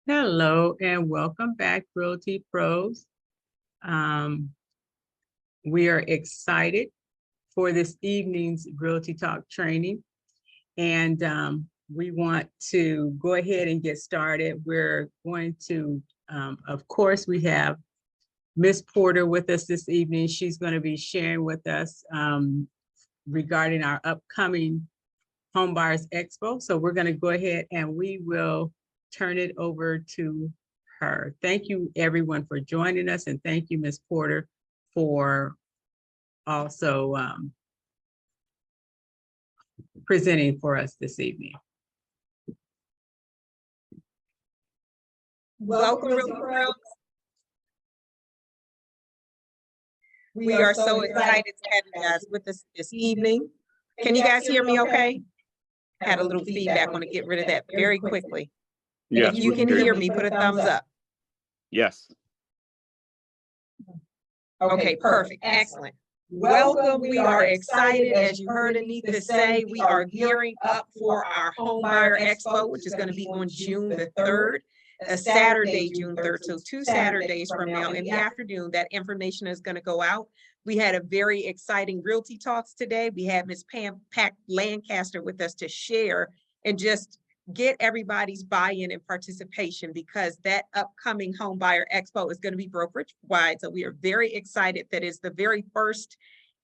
Hello and welcome back, Realty Pros. Um, we are excited for this evening's Realty Talk training, and we want to go ahead and get started. We're going to, of course, we have Miss Porter with us this evening. She's going to be sharing with us regarding our upcoming Home Buyers Expo. So we're going to go ahead and we will turn it over to her. Thank you everyone for joining us, and thank you, Ms. Porter, for also presenting for us this evening. Welcome, Realty Pros. We are so excited to have you guys with us this evening. Can you guys hear me okay? I had a little feedback. I want to get rid of that very quickly. Yes, If you can hear me, put a thumbs up. Yes. Okay, perfect. Excellent. Welcome. We are excited. As you heard Anita say, we are gearing up for our Home Buyer Expo, which is going to be on June the 3rd. A Saturday, June 3rd. So 2 Saturdays from now in the afternoon, that information is going to go out. We had a very exciting Realty Talks today. We had Ms. Pam Pack Lancaster with us to share and just get everybody's buy-in and participation, because that upcoming Home Buyer Expo is going to be brokerage wide. So we are very excited that it's the very first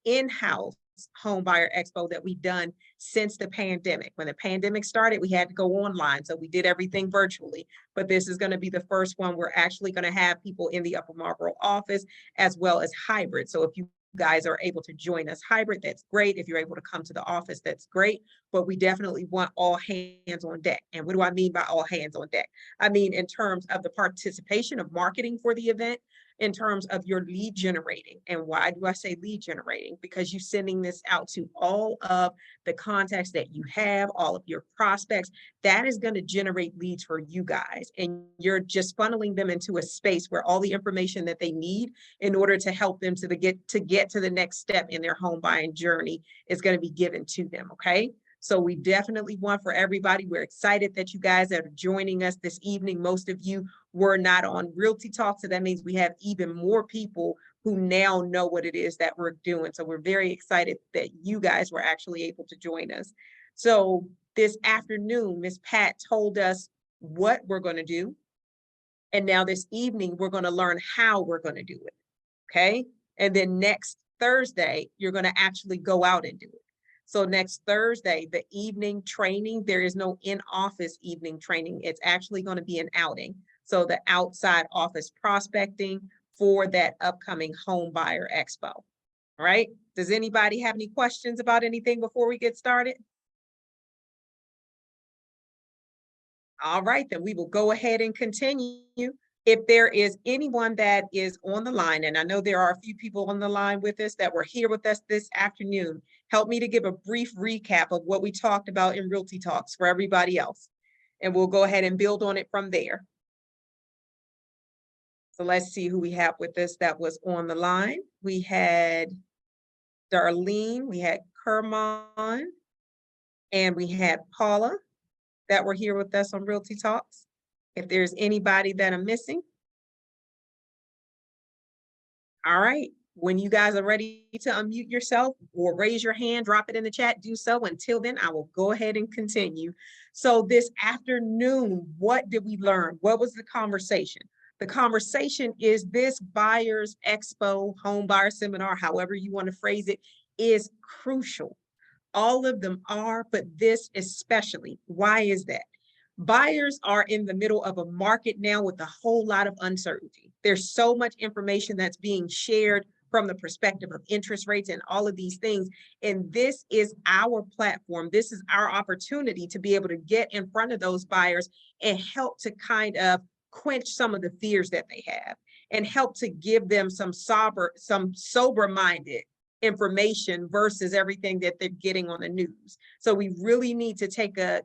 in-house Home Buyer Expo that we've done since the pandemic. When the pandemic started, we had to go online, so we did everything virtually. But this is going to be the first one we're actually going to have people in the Upper Marlboro office, as well as hybrid. So if you guys are able to join us hybrid, that's great. If you're able to come to the office, that's great. But we definitely want all hands on deck. And what do I mean by all hands on deck? I mean, in terms of the participation of marketing for the event, in terms of your lead generating. And why do I say lead generating? Because you're sending this out to all of the contacts that you have, all of your prospects. That is going to generate leads for you guys. And you're just funneling them into a space where all the information that they need in order to help them to get to the next step in their home buying journey is going to be given to them. Okay. So we definitely want for everybody. We're excited that you guys are joining us this evening. Most of you were not on Realty Talk, so that means we have even more people who now know what it is that we're doing. So we're very excited that you guys were actually able to join us. So this afternoon, Ms. Pat told us what we're going to do. And now this evening, we're going to learn how we're going to do it. Okay. And then next Thursday, you're going to actually go out and do it. So next Thursday, the evening training, there is no in-office evening training. It's actually going to be an outing. So the outside office prospecting for that upcoming Home Buyer Expo. All right. Does anybody have any questions about anything before we get started? All right, then we will go ahead and continue. If there is anyone that is on the line, and I know there are a few people on the line with us that were here with us this afternoon, help me to give a brief recap of what we talked about in Realty Talks for everybody else. And we'll go ahead and build on it from there. So let's see who we have with us that was on the line. We had Darlene, we had Kermon, and we had Paula that were here with us on Realty Talks. If there's anybody that I'm missing. All right. When you guys are ready to unmute yourself or raise your hand, drop it in the chat, do so. Until then, I will go ahead and continue. So this afternoon, what did we learn? What was the conversation? The conversation is this Buyers Expo, Home Buyer Seminar, however you want to phrase it, is crucial. All of them are, but this especially. Why is that? Buyers are in the middle of a market now with a whole lot of uncertainty. There's so much information that's being shared from the perspective of interest rates and all of these things. And this is our platform. This is our opportunity to be able to get in front of those buyers and help to kind of quench some of the fears that they have and help to give them some sober-minded information versus everything that they're getting on the news. So we really need to take a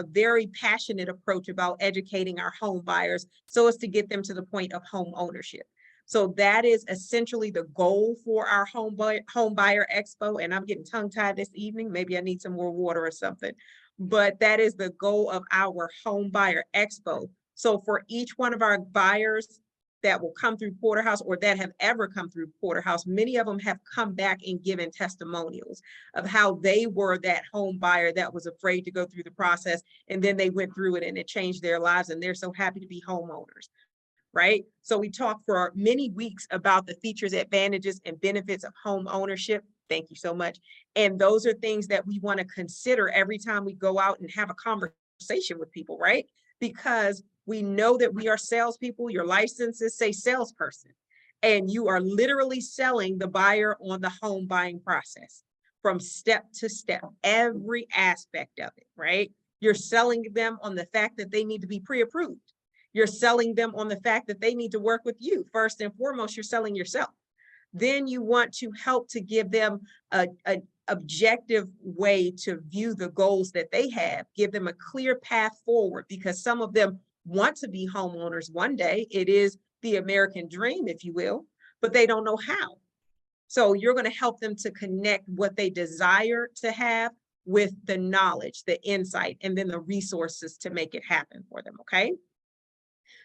very passionate approach about educating our home buyers so as to get them to the point of home ownership. So that is essentially the goal for our Home Buyer Expo. And I'm getting tongue-tied this evening. Maybe I need some more water or something. But that is the goal of our Home Buyer Expo, So for each one of our buyers that will come through Porterhouse or that have ever come through Porterhouse, many of them have come back and given testimonials of how they were that home buyer that was afraid to go through the process. And then they went through it and it changed their lives and they're so happy to be homeowners, right? So we talked for many weeks about the features, advantages, and benefits of home ownership. Thank you so much. And those are things that we want to consider every time we go out and have a conversation with people, right? Because we know that we are salespeople. Your licenses say salesperson, and you are literally selling the buyer on the home buying process from step to step, every aspect of it, right? You're selling them on the fact that they need to be pre-approved. You're selling them on the fact that they need to work with you. First and foremost, you're selling yourself. Then you want to help to give them an objective way to view the goals that they have, give them a clear path forward, because some of them want to be homeowners one day. It is the American dream, if you will, but they don't know how. So you're going to help them to connect what they desire to have with the knowledge, the insight, and then the resources to make it happen for them, okay?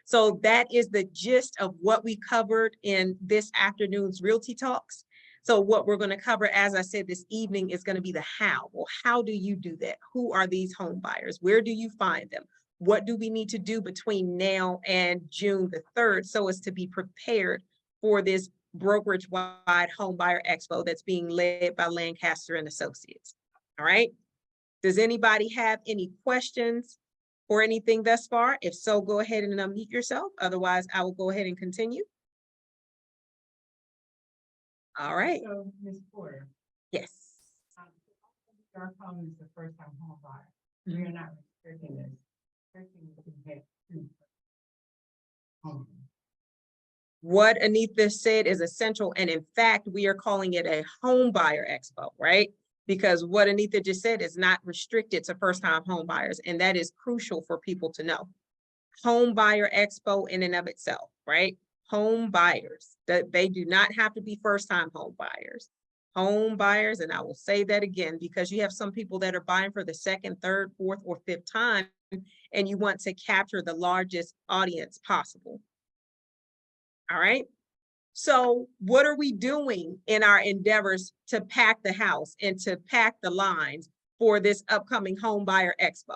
So that is the gist of what we covered in this afternoon's Realty Talks. So what we're going to cover, as I said, this evening is going to be the how. Well, how do you do that? Who are these home buyers? Where do you find them? What do we need to do between now and June the 3rd so as to be prepared for this brokerage-wide home buyer expo that's being led by Lancaster and Associates? All right. Does anybody have any questions or anything thus far? If so, go ahead and unmute yourself. Otherwise, I will go ahead and continue. All right. So, Ms. Porter, Yes. our calling is the first time home buyer. We are not restricting this. What Anita said is essential. And in fact, we are calling it a home buyer expo, right? Because what Anita just said is not restricted to first-time home buyers. And that is crucial for people to know. Home buyer expo in and of itself, right? Home buyers, that they do not have to be first-time home buyers. Home buyers, and I will say that again, because you have some people that are buying for the second, third, fourth, or fifth time, and you want to capture the largest audience possible. All right. So what are we doing in our endeavors to pack the house and to pack the lines for this upcoming home buyer expo?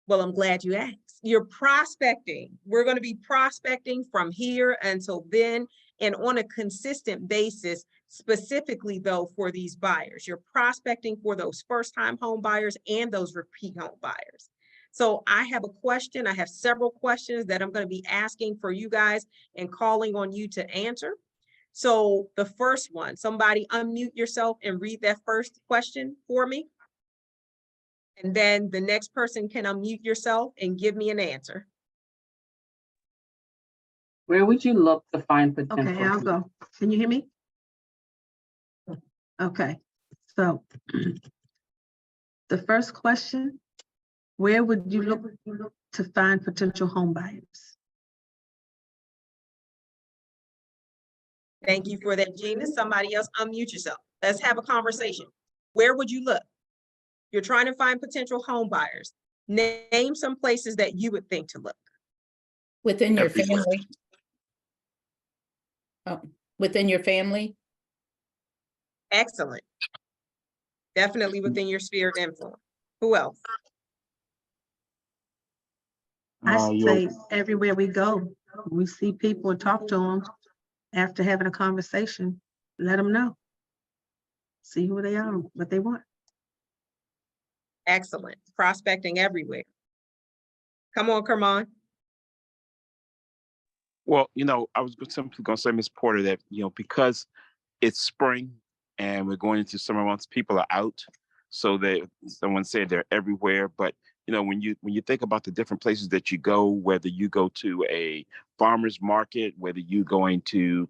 Well, I'm glad you asked. You're prospecting. We're going to be prospecting from here until then and on a consistent basis, specifically though for these buyers. You're prospecting for those first-time home buyers and those repeat home buyers. So I have a question. I have several questions that I'm going to be asking for you guys and calling on you to answer. So the first one, somebody unmute yourself and read that first question for me. And then the next person can unmute yourself and give me an answer. Where would you look to find potential? Okay, I'll go. Can you hear me? Okay, so the first question, where would you look to find potential home buyers? Thank you for that, Gina. Somebody else unmute yourself. Let's have a conversation. Where would you look? You're trying to find potential home buyers. Name some places that you would think to look. Within your Everywhere. family? Oh, within your family? Excellent. Definitely within your sphere of influence. Who else? I say everywhere we go, we see people and talk to them after having a conversation, let them know. See who they are, what they want. Excellent. Prospecting everywhere. Come on, Kermon. Well, I was simply going to say, Ms. Porter, that, because it's spring and we're going into summer months, people are out. So someone said they're everywhere. But, when you think about the different places that you go, whether you go to a farmer's market, whether you're going to,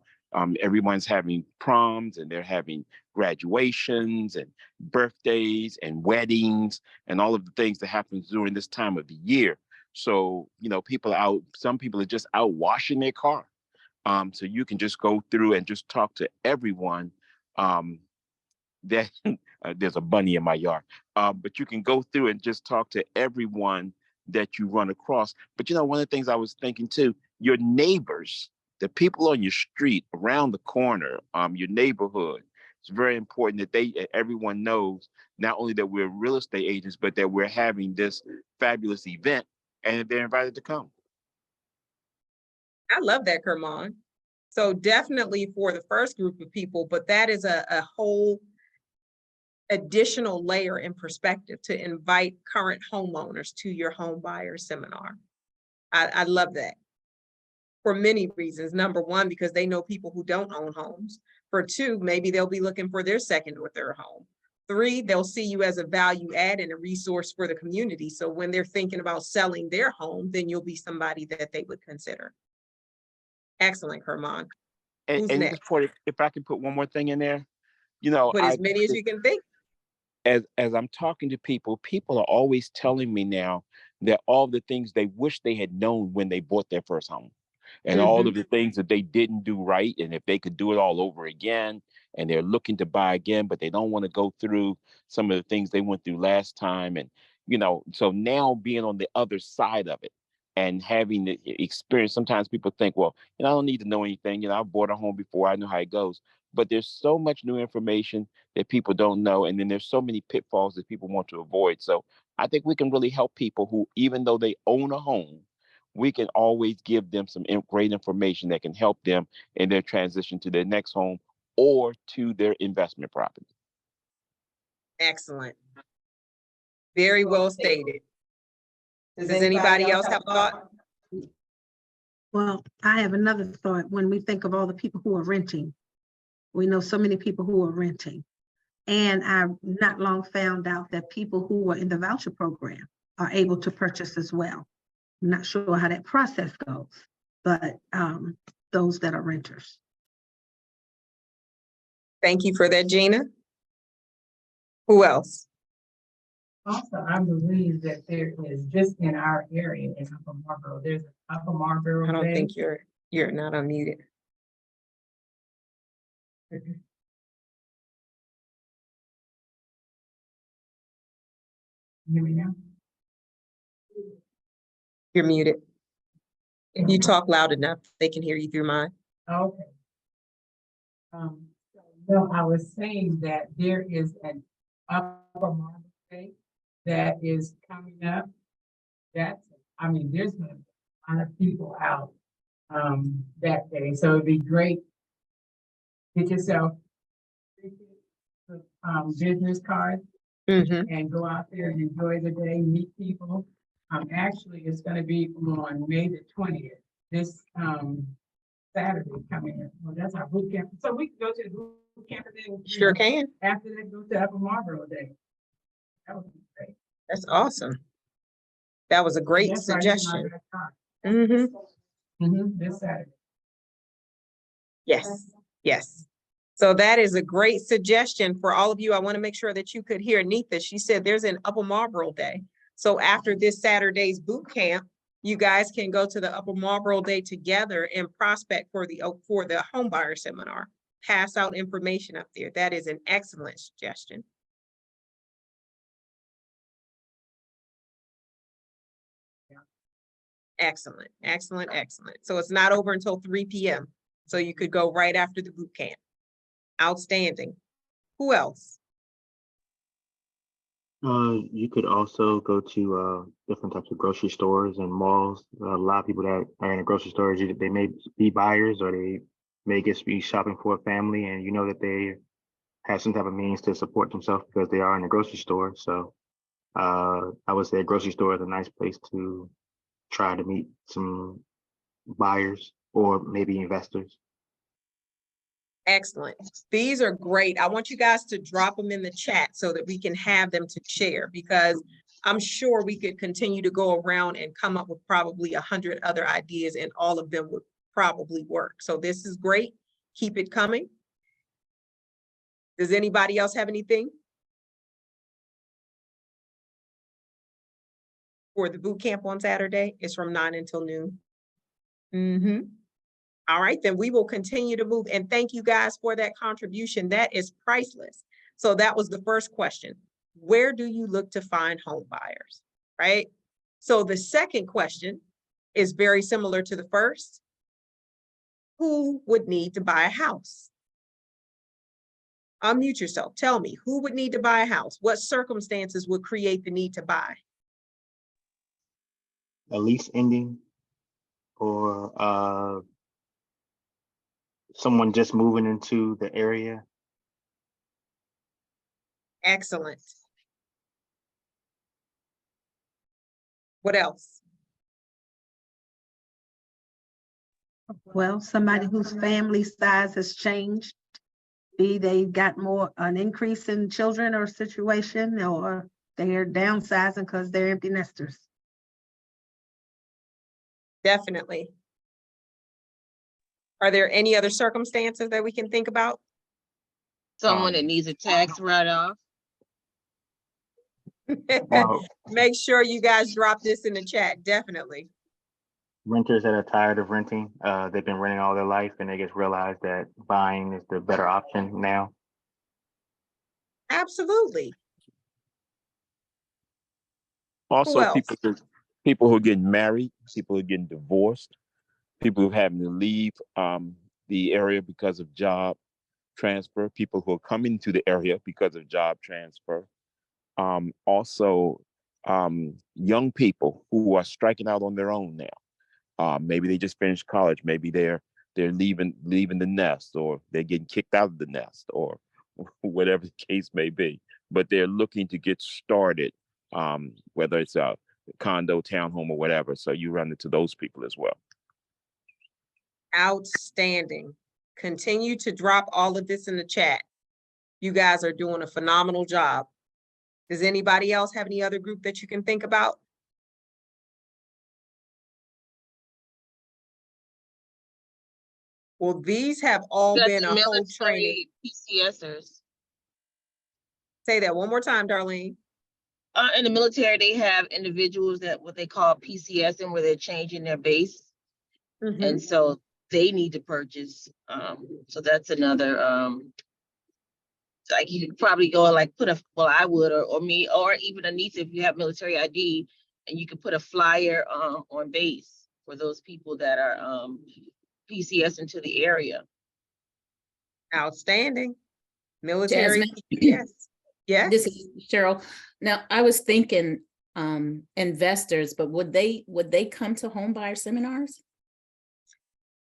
everyone's having proms and they're having graduations and birthdays and weddings and all of the things that happens during this time of the year. So, people are out, some people are just out washing their car. So you can just go through and just talk to everyone. That there's a bunny in my yard. But you can go through and just talk to everyone that you run across. But you know, one of the things I was thinking too, your neighbors, the people on your street, around the corner, your neighborhood. It's very important that everyone knows not only that we're real estate agents, but that we're having this fabulous event and they're invited to come. I love that, Kermon. So definitely for the first group of people, but that is a whole additional layer in perspective to invite current homeowners to your home buyer seminar. I love that for many reasons. Number one, because they know people who don't own homes. For two, maybe they'll be looking for their second or third home. Three, they'll see you as a value add and a resource for the community. So when they're thinking about selling their home, then you'll be somebody that they would consider. Excellent, Kermon. Who's And next? just for, if I can put one more thing in there, you know, Put as many as you can think. as I'm talking to people, people are always telling me now that all the things they wish they had known when they bought their first home, and all of the things that they didn't do right, and if they could do it all over again, and they're looking to buy again, but they don't want to go through some of the things they went through last time. And you know, so now being on the other side of it and having the experience, sometimes people think, well, you know, I don't need to know anything. You know, I bought a home before, I know how it goes. But there's so much new information that people don't know. And then there's so many pitfalls that people want to avoid. So I think we can really help people who, even though they own a home, we can always give them some great information that can help them in their transition to their next home or to their investment property. Excellent. Very well stated. Does anybody else have a thought? Well, I have another thought. When we think of all the people who are renting, we know so many people who are renting. And I've not long found out that people who are in the voucher program are able to purchase as well. I'm not sure how that process goes, but those that are renters. Thank you for that, Gina. Who else? Also, I believe that there is just in our area in Upper Marlboro, there's an Upper Marlboro. I don't Day. think you're not unmuted. Hear me now? You're muted. If you talk loud enough, they can hear you through mine. Okay. No, I was saying that there is an Upper Marlboro Day that is coming up. That's, I mean, there's gonna be a lot of people out that day, so it'd be great. Get yourself business cards and go out there and enjoy the day, meet people. Actually, it's gonna be on May the 20th, this Saturday coming in. Well, that's our boot camp. So we can go to the boot camp and then Sure can. after that go to Upper Marlboro Day. That would be great. That's awesome. That was a great That's right in my suggestion. backyard. This Saturday. Yes, yes. So that is a great suggestion for all of you. I want to make sure that you could hear Neetha. She said there's an Upper Marlboro Day. So after this Saturday's boot camp, you guys can go to the Upper Marlboro Day together and prospect for the home buyer seminar. Pass out information up there. That is an excellent suggestion. Excellent, excellent, excellent. So it's not over until 3 p.m. So you could go right after the boot camp. Outstanding. Who else? You could also go to different types of grocery stores and malls. A lot of people that are in the grocery stores, they may be buyers or they may just be shopping for a family, and you know that they have some type of means to support themselves because they are in the grocery store. So I would say a grocery store is a nice place to try to meet some buyers or maybe investors. Excellent. These are great. I want you guys to drop them in the chat so that we can have them to share, because I'm sure we could continue to go around and come up with probably 100 other ideas, and all of them would probably work. So this is great. Keep it coming. Does anybody else have anything for the boot camp on Saturday? It's from 9 until noon. All right, then we will continue to move. And thank you guys for that contribution. That is priceless. So that was the first question. Where do you look to find home buyers, right? So the second question is very similar to the first. Who would need to buy a house? Unmute yourself. Tell me, who would need to buy a house? What circumstances would create the need to buy? A lease ending, or someone just moving into the area. Excellent. What else? Well, somebody whose family size has changed. Be they got an increase in children or situation, or they're downsizing because they're empty nesters. Definitely. Are there any other circumstances that we can think about? Someone that needs a tax write-off. Wow. Make sure you guys drop this in the chat, definitely. Renters that are tired of renting, they've been renting all their life and they just realize that buying is the better option now. Absolutely. Also, else? people who are getting married, people who are getting divorced, people who are having to leave the area because of job transfer, people who are coming to the area because of job transfer. Also, young people who are striking out on their own now. Maybe they just finished college. Maybe they're leaving the nest, or they're getting kicked out of the nest, or whatever the case may be. But they're looking to get started, whether it's a condo, townhome, or whatever. So you run into those people as well. Outstanding. Continue to drop all of this in the chat. You guys are doing a phenomenal job. Does anybody else have any other group that you can think about? Well, these have all Got been the a whole training. military PCSers. Say that one more time, Darlene. In the military, they have individuals that what they call PCS, and where they're changing their base. And so they need to purchase. So that's another, like you could probably go and like I would, or me, or even Anita, if you have military ID, and you could put a flyer on base for those people that are PCS into the area. Outstanding. Military Jasmine? PCS. Yes. This is Cheryl. Now, I was thinking investors, but would they come to home buyer seminars?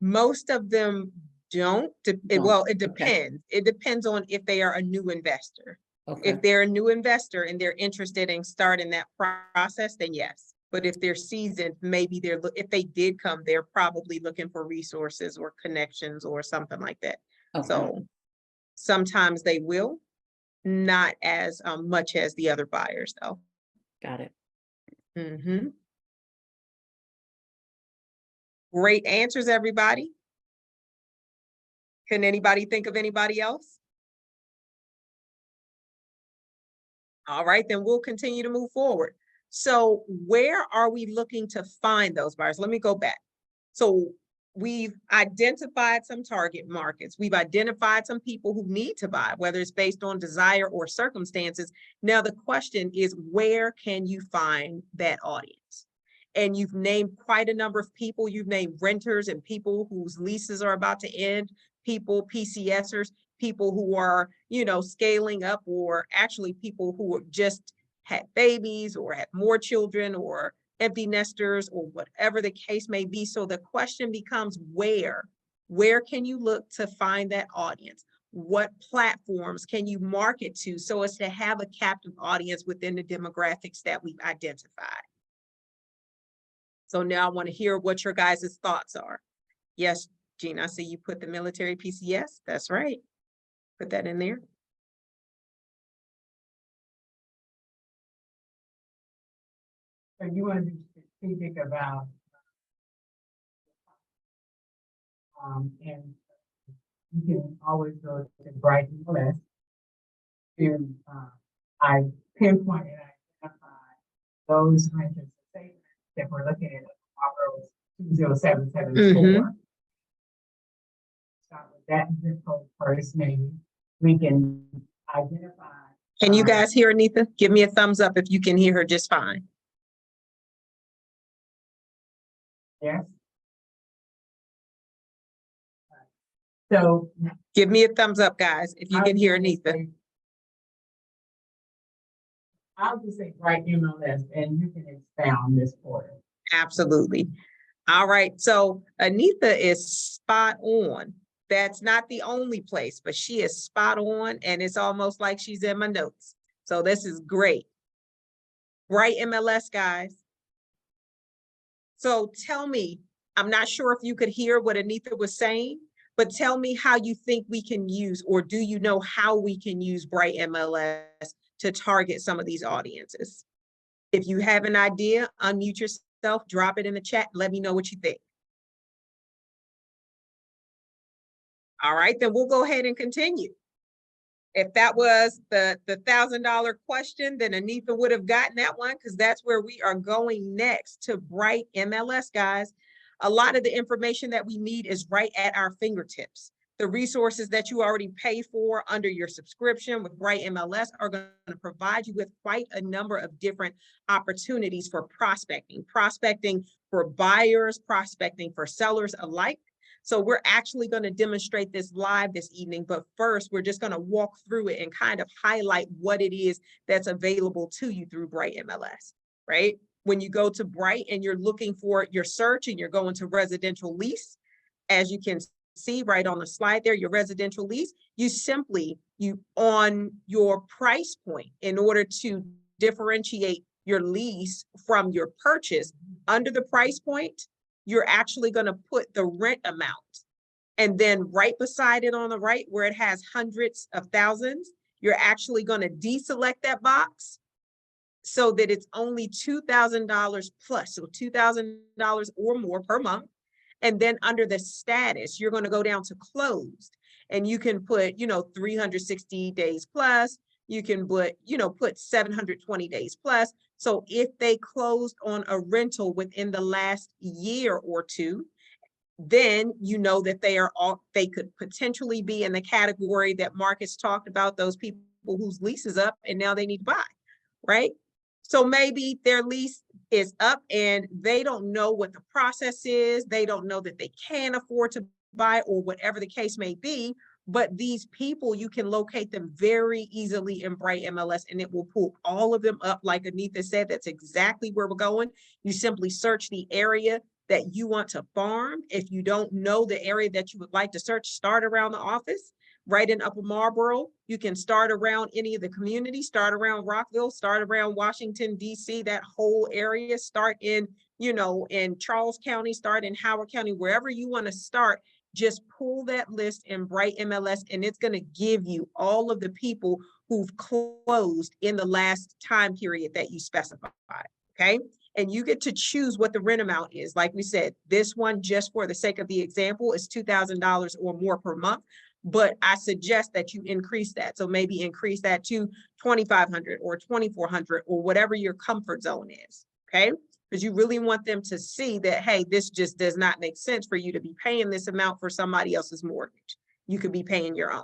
Most of them don't. Well, it Okay. depends. It depends on if they are a new investor. Okay. If they're a new investor and they're interested in starting that process, then yes. But if they're seasoned, maybe if they did come, they're probably looking for resources or connections or something like that. Okay. So sometimes they will, not as much as the other buyers though. Got it. Great answers, everybody. Can anybody think of anybody else? All right, then we'll continue to move forward. So where are we looking to find those buyers? Let me go back. So we've identified some target markets. We've identified some people who need to buy, whether it's based on desire or circumstances. Now the question is, where can you find that audience? And you've named quite a number of people. You've named renters and people whose leases are about to end, people, PCSers, people who are, scaling up, or actually people who have just had babies or had more children or empty nesters or whatever the case may be. So the question becomes where can you look to find that audience? What platforms can you market to so as to have a captive audience within the demographics that we've identified? So now I want to hear what your guys' thoughts are. Yes, Gina, I see you put the military PCS. That's right. Put that in there. So you want to be strategic about, and you can always go to Brighton List to, I pinpointed and identified those renters that we're looking at, 20774. Start with that zip code first, maybe we can identify. Can you guys hear Anita? Give me a thumbs up if you can hear her just fine. Yes. So. Give me a thumbs up, guys, if you I can was hear gonna Anita. say- I'll just say right MLS and you can expound this for us. Absolutely. All right, so Anita is spot on. That's not the only place, but she is spot on, and it's almost like she's in my notes. So this is great. Right MLS, guys. So tell me, I'm not sure if you could hear what Anita was saying, but tell me how you think we can use, or do you know how we can use Bright MLS to target some of these audiences? If you have an idea, unmute yourself, drop it in the chat, let me know what you think. All right, then we'll go ahead and continue. If that was the $1,000 question, then Anita would have gotten that one, because that's where we are going next, to Bright MLS, guys. A lot of the information that we need is right at our fingertips. The resources that you already pay for under your subscription with Bright MLS are going to provide you with quite a number of different opportunities for prospecting for buyers, prospecting for sellers alike. So we're actually going to demonstrate this live this evening, but first we're just going to walk through it and kind of highlight what it is that's available to you through Bright MLS, right? When you go to Bright and you're looking for your search and you're going to residential lease, as you can see right on the slide there, your residential lease, you on your price point, in order to differentiate your lease from your purchase, under the price point, you're actually going to put the rent amount. And then right beside it on the right, where it has hundreds of thousands, you're actually going to deselect that box so that it's only $2,000 plus, so $2,000 or more per month. And then under the status, you're going to go down to closed, and you can put, 360 days plus, you can put 720 days plus. So if they closed on a rental within the last year or two, then you know that they could potentially be in the category that Marcus talked about, those people whose lease is up and now they need to buy, right? So maybe their lease is up and they don't know what the process is. They don't know that they can afford to buy, or whatever the case may be. But these people, you can locate them very easily in Bright MLS, and it will pull all of them up. Like Anita said, that's exactly where we're going. You simply search the area that you want to farm. If you don't know the area that you would like to search, start around the office. Right in Upper Marlboro, you can start around any of the communities, start around Rockville, start around Washington, D.C., that whole area, start in Charles County, start in Howard County, wherever you want to start. Just pull that list in Bright MLS, and it's going to give you all of the people who've closed in the last time period that you specified, okay? And you get to choose what the rent amount is. Like we said, this one, just for the sake of the example, is $2,000 or more per month. But I suggest that you increase that. So maybe increase that to $2,500 or $2,400 or whatever your comfort zone is, okay? Because you really want them to see that, hey, this just does not make sense for you to be paying this amount for somebody else's mortgage. You could be paying your own.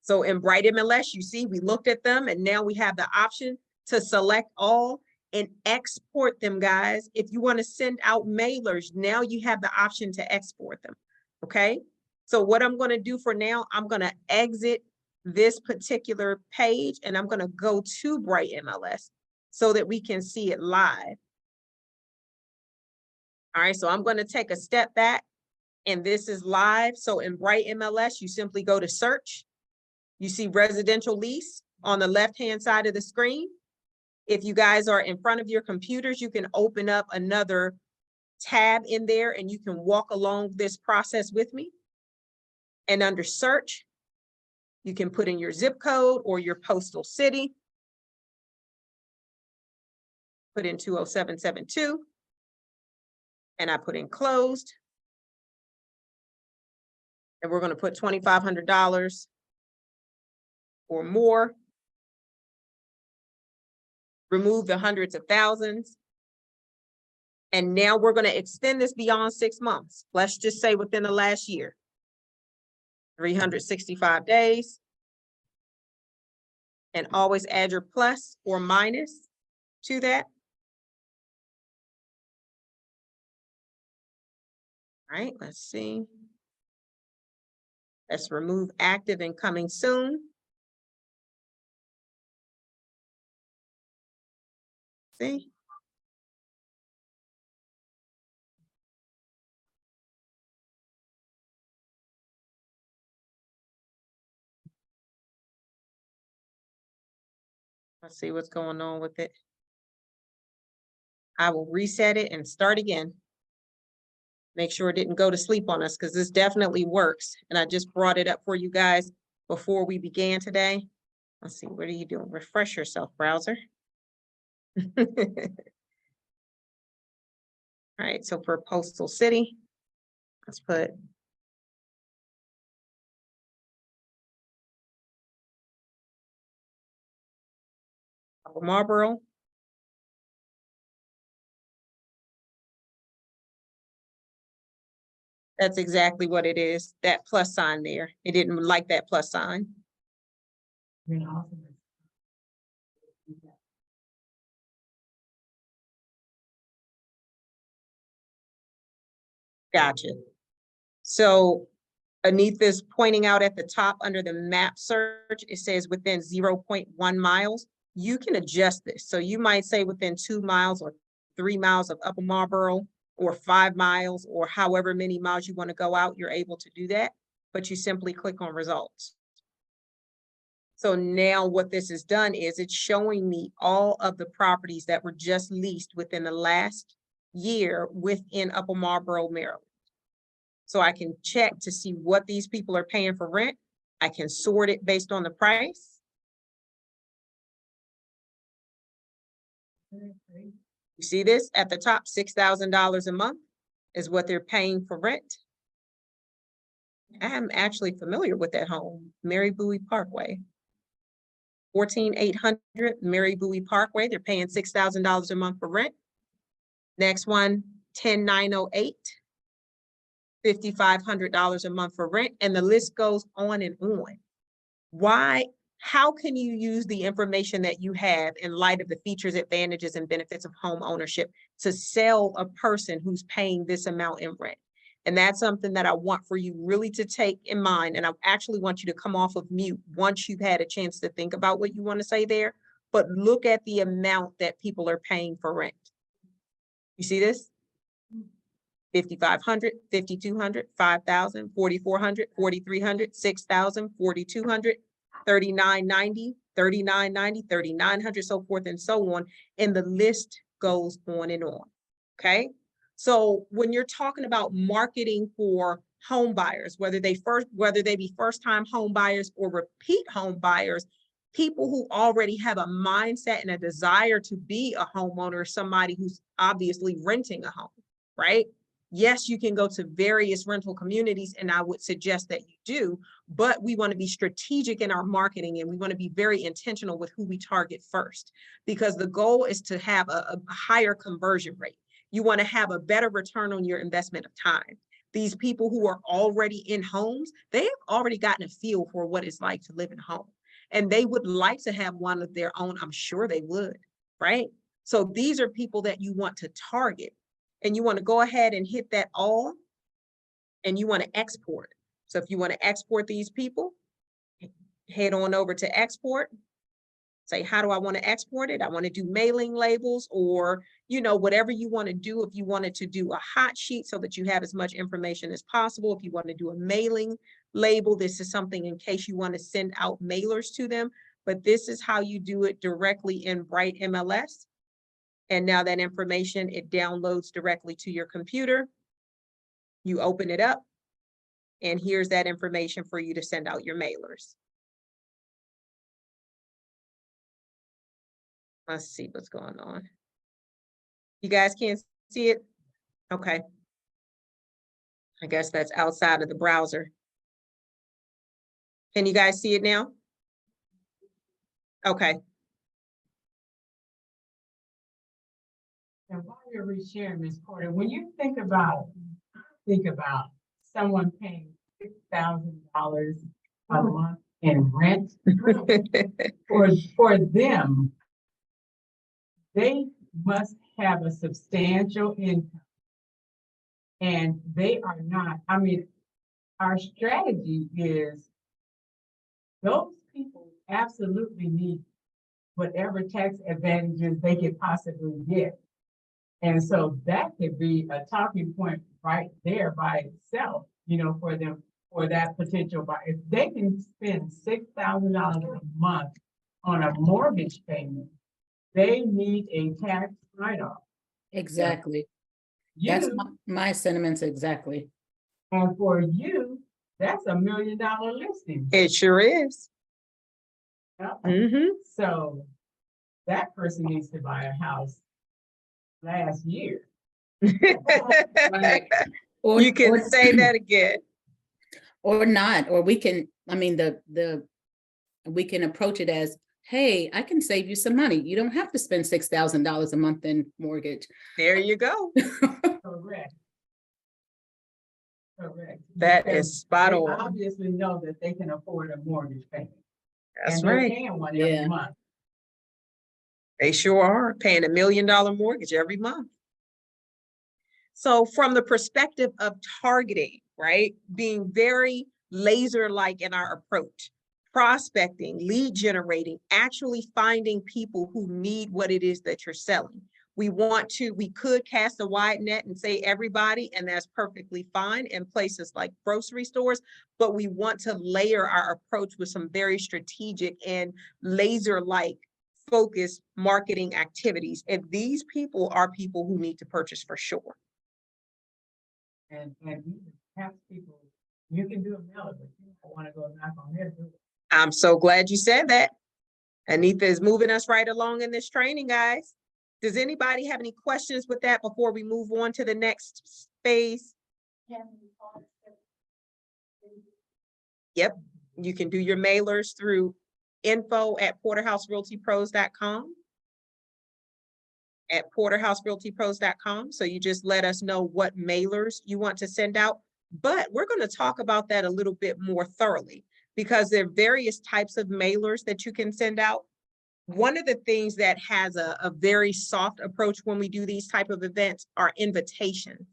So in Bright MLS, you see, we looked at them, and now we have the option to select all and export them, guys. If you want to send out mailers, now you have the option to export them, okay? So what I'm going to do for now, I'm going to exit this particular page, and I'm going to go to Bright MLS so that we can see it live. All right, so I'm going to take a step back, and this is live. So in Bright MLS, you simply go to search. You see residential lease on the left-hand side of the screen. If you guys are in front of your computers, you can open up another tab in there, and you can walk along this process with me. And under search, you can put in your zip code or your postal city. Put in 20772. And I put in closed. And we're going to put $2,500 or more. Remove the hundreds of thousands. And now we're going to extend this beyond 6 months. Let's just say within the last year. 365 days. And always add your plus or minus to that. All right, let's see. Let's remove active and coming soon. See? Let's see what's going on with it. I will reset it and start again. Make sure it didn't go to sleep on us because this definitely works. And I just brought it up for you guys before we began today. Let's see, what are you doing? Refresh yourself, browser. All right, so for Postal City, let's put Marlboro. That's exactly what it is, that plus sign there. It didn't like that plus sign. Gotcha. So Anita's pointing out at the top under the map search, it says within 0.1 miles. You can adjust this. So you might say within 2 miles or 3 miles of Upper Marlboro, or 5 miles, or however many miles you want to go out, you're able to do that. But you simply click on results. So now what this has done is it's showing me all of the properties that were just leased within the last year within Upper Marlboro, Maryland. So I can check to see what these people are paying for rent. I can sort it based on the price. You see this at the top, $6,000 a month is what they're paying for rent. I'm actually familiar with that home, Mary Bowie Parkway. 14,800 Mary Bowie Parkway. They're paying $6,000 a month for rent. Next one, 10,908. $5,500 a month for rent, and the list goes on and on. Why? How can you use the information that you have in light of the features, advantages, and benefits of home ownership to sell a person who's paying this amount in rent? And that's something that I want for you really to take in mind. And I actually want you to come off of mute once you've had a chance to think about what you want to say there, but look at the amount that people are paying for rent. You see this? 5,500, 5,200, 5,000, 4,400, 4,300, 6,000, 4,200, 3,990, 3,990, 3,900, so forth and so on. And the list goes on and on. Okay. So when you're talking about marketing for home buyers, whether they be first-time home buyers or repeat home buyers, people who already have a mindset and a desire to be a homeowner, somebody who's obviously renting a home, right? Yes, you can go to various rental communities, and I would suggest that you do, but we want to be strategic in our marketing, and we want to be very intentional with who we target first, because the goal is to have a higher conversion rate. You want to have a better return on your investment of time. These people who are already in homes, they have already gotten a feel for what it's like to live in a home, and they would like to have one of their own. I'm sure they would, right? So these are people that you want to target. And you want to go ahead and hit that all, and you want to export. So if you want to export these people, head on over to export. Say, how do I want to export it? I want to do mailing labels, or, you know, whatever you want to do. If you wanted to do a hot sheet so that you have as much information as possible. If you want to do a mailing label, this is something in case you want to send out mailers to them. But this is how you do it directly in Bright MLS. And now that information, it downloads directly to your computer. You open it up, and here's that information for you to send out your mailers. Let's see what's going on. You guys can't see it? Okay. I guess that's outside of the browser. Can you guys see it now? Okay. And while you're resharing, Ms. Porter, when you think about someone paying $6,000 a month in rent for them, they must have a substantial income And they are not, I mean, our strategy is those people absolutely need whatever tax advantages they could possibly get. And so that could be a talking point right there by itself, for them, for that potential buyer. If they can spend $6,000 a month on a mortgage payment, they need a tax write-off. Exactly. That's You, my sentiments exactly. and for you, that's $1 million listing. It sure is. Yeah. Mm-hmm. So that person needs to buy a house last year. Right. Or, You can or- say that again. Or not, or we can, I mean, we can approach it as, hey, I can save you some money. You don't have to spend $6,000 a month in mortgage. There you go. Correct. Correct. That Because is spot they on. obviously know that they can afford a mortgage payment. That's And they're right. paying one Yeah. every month. They sure are paying $1 million mortgage every month. So from the perspective of targeting, right, being very laser-like in our approach, prospecting, lead generating, actually finding people who need what it is that you're selling. We could cast a wide net and say everybody, and that's perfectly fine in places like grocery stores, but we want to layer our approach with some very strategic and laser-like focused marketing activities. And these people are people who need to purchase for sure. And you have people, you can do a mailer, but you don't want to go knock on their door. I'm so glad you said that. Anita is moving us right along in this training, guys. Does anybody have any questions with that before we move on to the next phase? Yep, you can do your mailers through info@porterhouserealtypros.com. At porterhouserealtypros.com. So you just let us know what mailers you want to send out. But we're going to talk about that a little bit more thoroughly because there are various types of mailers that you can send out. One of the things that has a very soft approach when we do these type of events are invitations,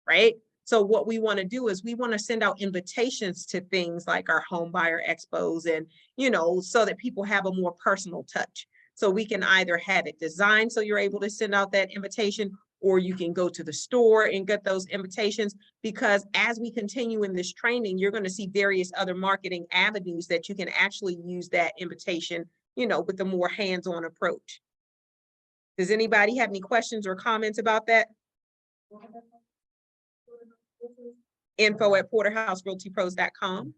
right? So what we want to do is we want to send out invitations to things like our home buyer expos and, so that people have a more personal touch. So we can either have it designed so you're able to send out that invitation, or you can go to the store and get those invitations, because as we continue in this training, you're going to see various other marketing avenues that you can actually use that invitation, with a more hands-on approach. Does anybody have any questions or comments about that? info@porterhouserealtypros.com.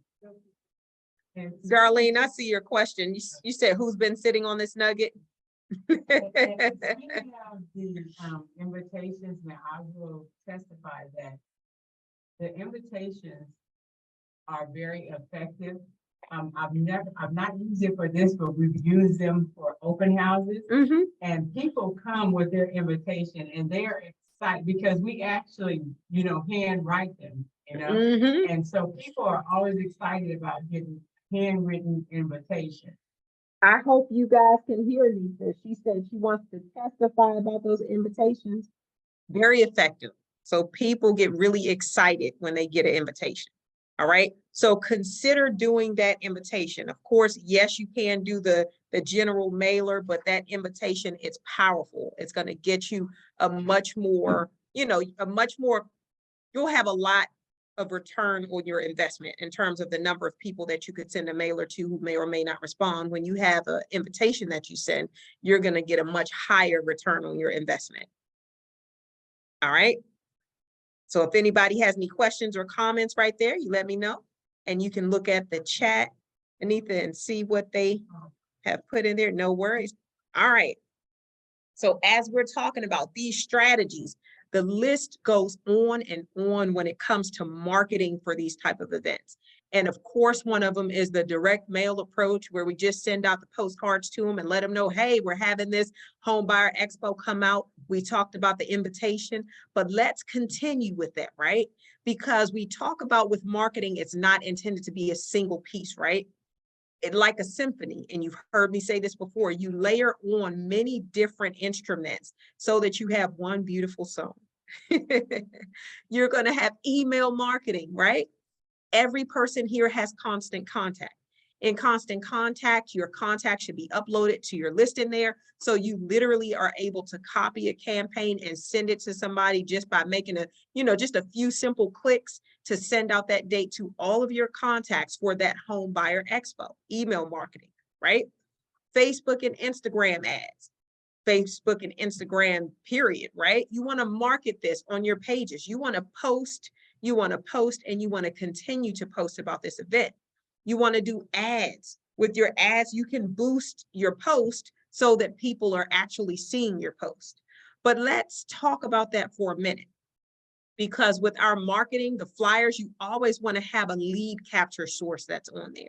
Darlene, I see your question. You said, who's been sitting on this nugget? And speaking of the invitations, now I will testify that the invitations are very effective. I've not used it for this, but we've used them for open houses. Mm-hmm. And people come with their invitation and they're excited because we actually, hand write them, Mm-hmm. And so people are always excited about getting handwritten invitation. I hope you guys can hear Lisa. She said she wants to testify about those invitations. Very effective. So people get really excited when they get an invitation. All right. So consider doing that invitation. Of course, yes, you can do the general mailer, but that invitation, it's powerful. It's going to get you a much more, you'll have a lot of return on your investment in terms of the number of people that you could send a mailer to who may or may not respond. When you have an invitation that you send, you're going to get a much higher return on your investment. All right. So if anybody has any questions or comments right there, you let me know. And you can look at the chat, Anita, and see what they have put in there. No worries. All right. So as we're talking about these strategies, the list goes on and on when it comes to marketing for these type of events. And of course, one of them is the direct mail approach, where we just send out the postcards to them and let them know, hey, we're having this home buyer expo come out. We talked about the invitation, but let's continue with that, right? Because we talk about with marketing, it's not intended to be a single piece, right? It like a symphony, and you've heard me say this before, you layer on many different instruments so that you have one beautiful song. You're going to have email marketing, right? Every person here has constant contact. In constant contact, your contact should be uploaded to your list in there. So you literally are able to copy a campaign and send it to somebody just by making just a few simple clicks to send out that date to all of your contacts for that home buyer expo. Email marketing, right? Facebook and Instagram ads. Facebook and Instagram, period, right? You want to market this on your pages. You want to post, and you want to continue to post about this event. You want to do ads. With your ads, you can boost your post so that people are actually seeing your post. But let's talk about that for a minute. Because with our marketing, the flyers, you always want to have a lead capture source that's on there.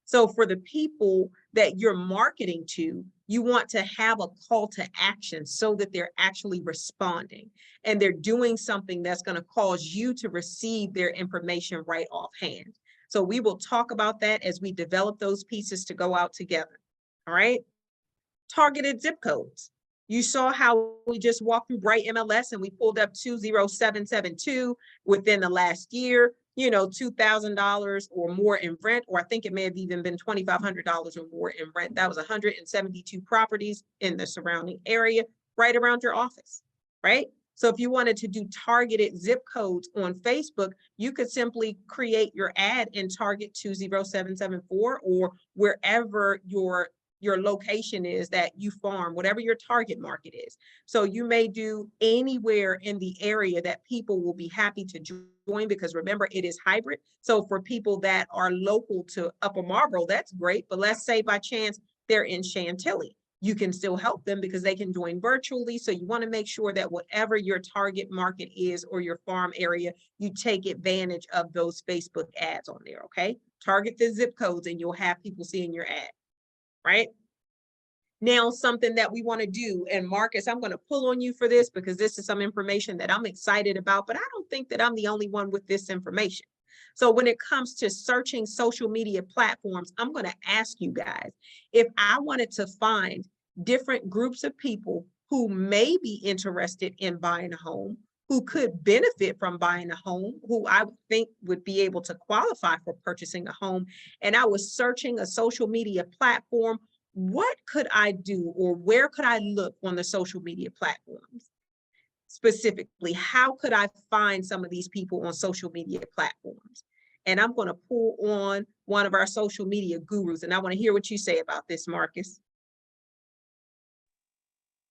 So for the people that you're marketing to, you want to have a call to action so that they're actually responding and they're doing something that's going to cause you to receive their information right offhand. So we will talk about that as we develop those pieces to go out together. All right. Targeted zip codes. You saw how we just walked through Bright MLS and we pulled up 20772 within the last year, $2,000 or more in rent, or I think it may have even been $2,500 or more in rent. That was 172 properties in the surrounding area, right around your office, right? So if you wanted to do targeted zip codes on Facebook, you could simply create your ad and target 20774 or wherever your location is that you farm, whatever your target market is. So you may do anywhere in the area that people will be happy to join, because remember, it is hybrid. So for people that are local to Upper Marlboro, that's great. But let's say by chance they're in Chantilly, you can still help them because they can join virtually. So you want to make sure that whatever your target market is or your farm area, you take advantage of those Facebook ads on there, okay? Target the zip codes and you'll have people seeing your ad. Right? Now, something that we want to do, and Marcus, I'm going to pull on you for this because this is some information that I'm excited about, but I don't think that I'm the only one with this information. So when it comes to searching social media platforms, I'm going to ask you guys, if I wanted to find different groups of people who may be interested in buying a home, who could benefit from buying a home, who I think would be able to qualify for purchasing a home, and I was searching a social media platform, what could I do or where could I look on the social media platforms? Specifically, how could I find some of these people on social media platforms? And I'm going to pull on one of our social media gurus, and I want to hear what you say about this, Marcus.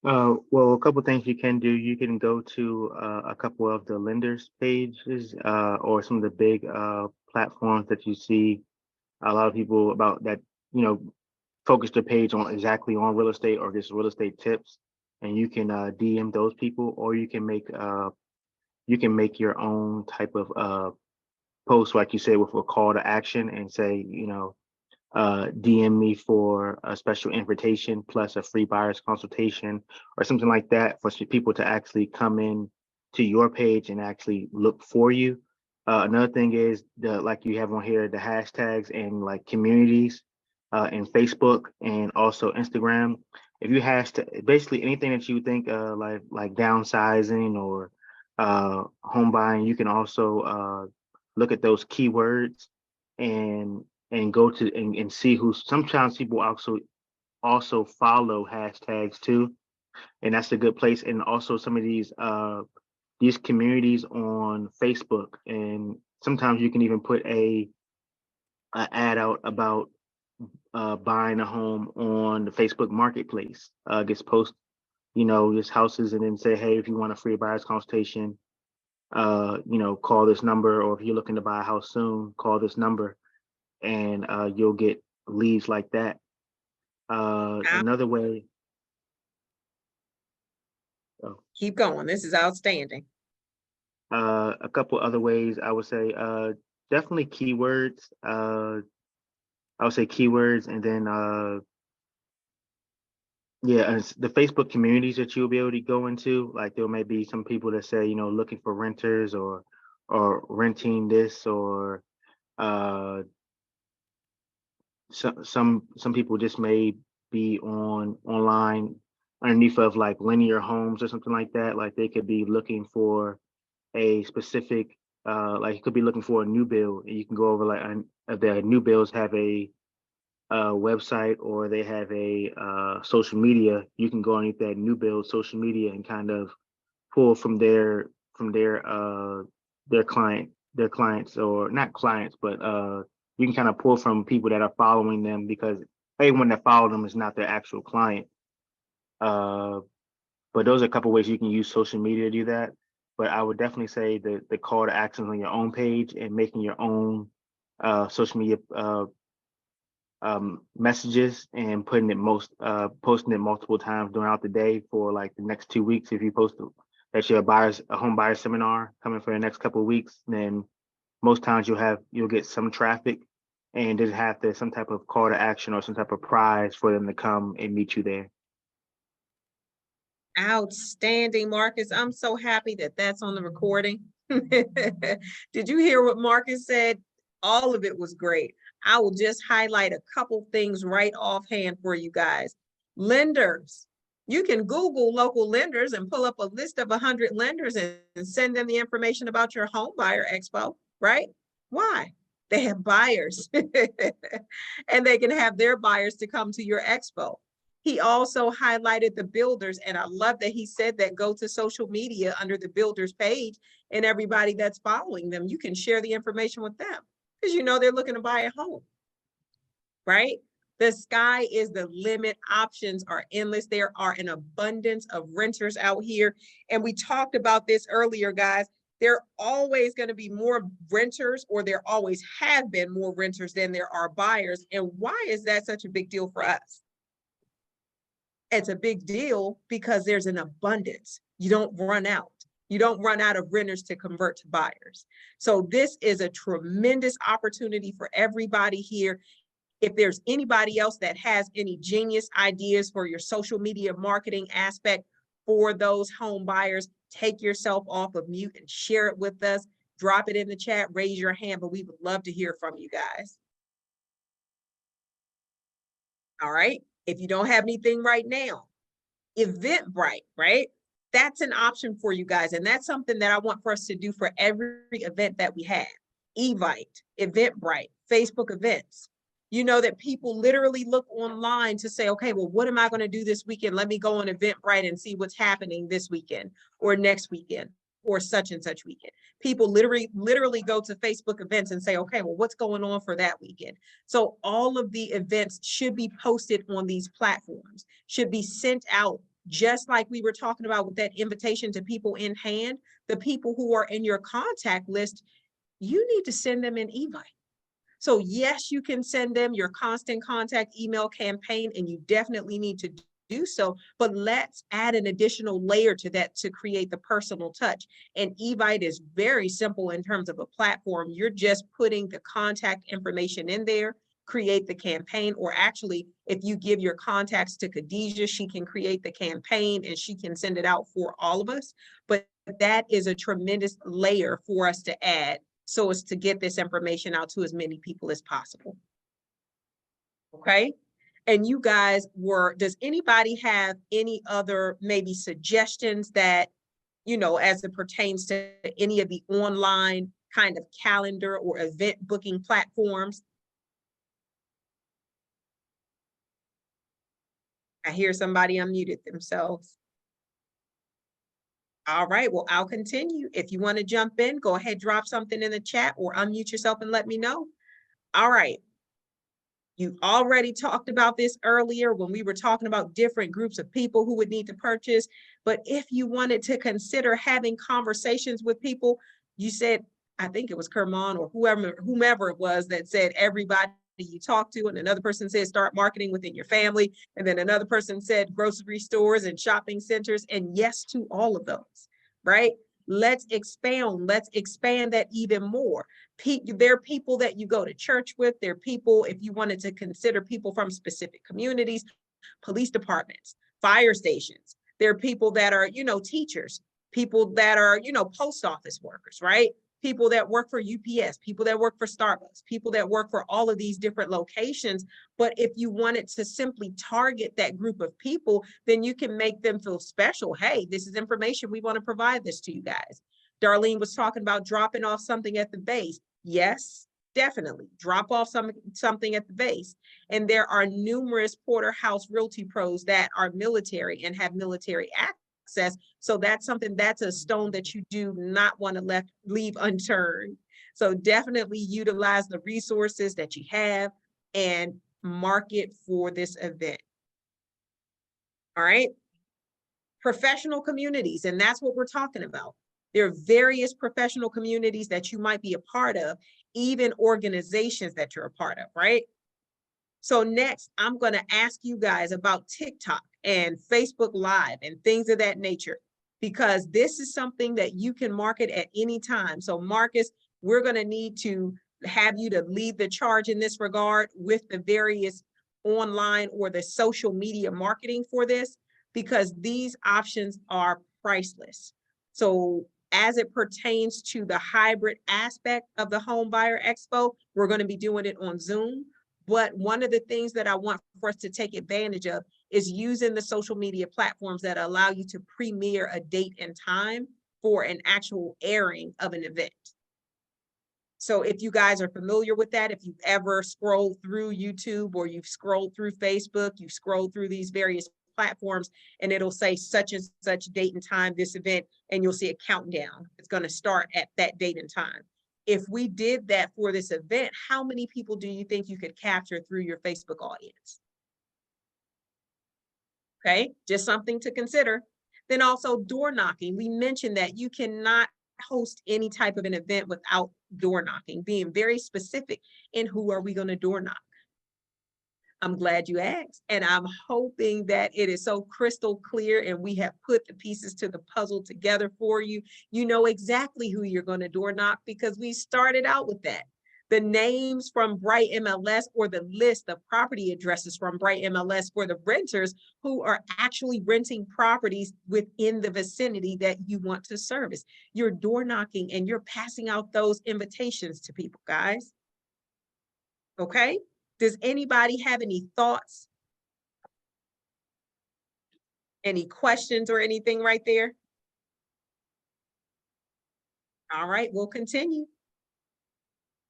Well, a couple things you can do. You can go to a couple of the lenders pages or some of the big platforms that you see a lot of people about that, focus their page on exactly on real estate or just real estate tips. And you can DM those people, or you can make your own type of post, like you said, with a call to action and say, DM me for a special invitation plus a free buyer's consultation or something like that for people to actually come in to your page and actually look for you. Another thing is like you have on here, the hashtags and like communities in Facebook and also Instagram. If you hashtag basically anything that you think like downsizing or home buying, you can also look at those keywords and go to and see who. Sometimes people also follow hashtags too, and that's a good place. And also some of these communities on Facebook, and sometimes you can even put a ad out about buying a home on the Facebook Marketplace. Gets post, just houses, and then say, hey, if you want a free buyer's consultation, call this number, or if you're looking to buy a house soon, call this number, and you'll get leads like that. Another way. Keep going. This is outstanding. A couple other ways I would say, definitely keywords. I would say keywords, and then the Facebook communities that you'll be able to go into. Like there may be some people that say, looking for renters or renting this, or some people just may be online underneath of like linear homes or something like that. Like they could be looking for a specific, like you could be looking for a new build, and you can go over like the new builds have a website, or they have a social media. You can go underneath that new build social media and kind of pull from their clients, or not clients, but you can kind of pull from people that are following them, because everyone that follow them is not their actual client. But those are a couple ways you can use social media to do that. But I would definitely say the call to actions on your own page and making your own social media messages and posting it multiple times throughout the day for like the next 2 weeks. If you post that you're a home buyer seminar coming for the next couple of weeks, then most times you'll get some traffic, and just have some type of call to action or some type of prize for them to come and meet you there. Outstanding, Marcus. I'm so happy that that's on the recording. Did you hear what Marcus said? All of it was great. I will just highlight a couple things right offhand for you guys. Lenders. You can Google local lenders and pull up a list of 100 lenders and send them the information about your home buyer expo, right? Why? They have buyers and they can have their buyers to come to your expo. He also highlighted the builders, and I love that he said that go to social media under the builders page, and everybody that's following them, you can share the information with them because you know they're looking to buy a home, right? The sky is the limit. Options are endless. There are an abundance of renters out here. And we talked about this earlier, guys. There are always going to be more renters, or there always have been more renters than there are buyers. And why is that such a big deal for us? It's a big deal because there's an abundance. You don't run out. You don't run out of renters to convert to buyers. So this is a tremendous opportunity for everybody here. If there's anybody else that has any genius ideas for your social media marketing aspect for those home buyers, take yourself off of mute and share it with us. Drop it in the chat, raise your hand, but we would love to hear from you guys. All right. If you don't have anything right now, Eventbrite, right? That's an option for you guys. And that's something that I want for us to do for every event that we have. Evite, Eventbrite, Facebook events. You know that people literally look online to say, okay, well, what am I going to do this weekend? Let me go on Eventbrite and see what's happening this weekend or next weekend or such and such weekend. People literally go to Facebook events and say, okay, well, what's going on for that weekend? So all of the events should be posted on these platforms, should be sent out, just like we were talking about with that invitation to people in hand. The people who are in your contact list, you need to send them an Evite. So yes, you can send them your constant contact email campaign, and you definitely need to do so, but let's add an additional layer to that to create the personal touch. And Evite is very simple in terms of a platform. You're just putting the contact information in there, create the campaign, or actually, if you give your contacts to Khadijah, she can create the campaign and she can send it out for all of us. But that is a tremendous layer for us to add, so as to get this information out to as many people as possible. Okay. And you guys does anybody have any other maybe suggestions that, you know, as it pertains to any of the online kind of calendar or event booking platforms? I hear somebody unmuted themselves. All right, well, I'll continue. If you want to jump in, go ahead, drop something in the chat or unmute yourself and let me know. All right. You already talked about this earlier when we were talking about different groups of people who would need to purchase. But if you wanted to consider having conversations with people, you said, I think it was Kerman or whomever it was that said everybody you talk to, and another person said start marketing within your family, and then another person said grocery stores and shopping centers, and yes to all of those, right? Let's expand that even more. There are people that you go to church with. There are people, if you wanted to consider people from specific communities, police departments, fire stations. There are people that are, you know, teachers, people that are, you know, post office workers, right? people that work for UPS, people that work for Starbucks, people that work for all of these different locations. But if you wanted to simply target that group of people, then you can make them feel special. Hey, this is information. We want to provide this to you guys. Darlene was talking about dropping off something at the base. Yes, definitely drop off something at the base. And there are numerous Porterhouse Realty pros that are military and have military access. So that's something, that's a stone that you do not want to leave unturned. So definitely utilize the resources that you have and market for this event. All right. Professional communities, and that's what we're talking about. There are various professional communities that you might be a part of, even organizations that you're a part of, right? So next, I'm going to ask you guys about TikTok and Facebook Live and things of that nature, because this is something that you can market at any time. So Marcus, we're going to need to have you to lead the charge in this regard with the various online or the social media marketing for this, because these options are priceless. So as it pertains to the hybrid aspect of the Home Buyer Expo, we're going to be doing it on Zoom. But one of the things that I want for us to take advantage of is using the social media platforms that allow you to premiere a date and time for an actual airing of an event. So if you guys are familiar with that, if you've ever scrolled through YouTube or you've scrolled through Facebook, you've scrolled through these various platforms, and it'll say such and such date and time, this event, and you'll see a countdown. It's going to start at that date and time. If we did that for this event, how many people do you think you could capture through your Facebook audience? Okay, just something to consider. Then also door knocking. We mentioned that you cannot host any type of an event without door knocking, being very specific in who are we going to door knock. I'm glad you asked, and I'm hoping that it is so crystal clear and we have put the pieces to the puzzle together for you. You know exactly who you're going to door knock, because we started out with that. The names from Bright MLS, or the list of property addresses from Bright MLS for the renters who are actually renting properties within the vicinity that you want to service. You're door knocking and you're passing out those invitations to people, guys. Okay? Does anybody have any thoughts? Any questions or anything right there? All right, we'll continue.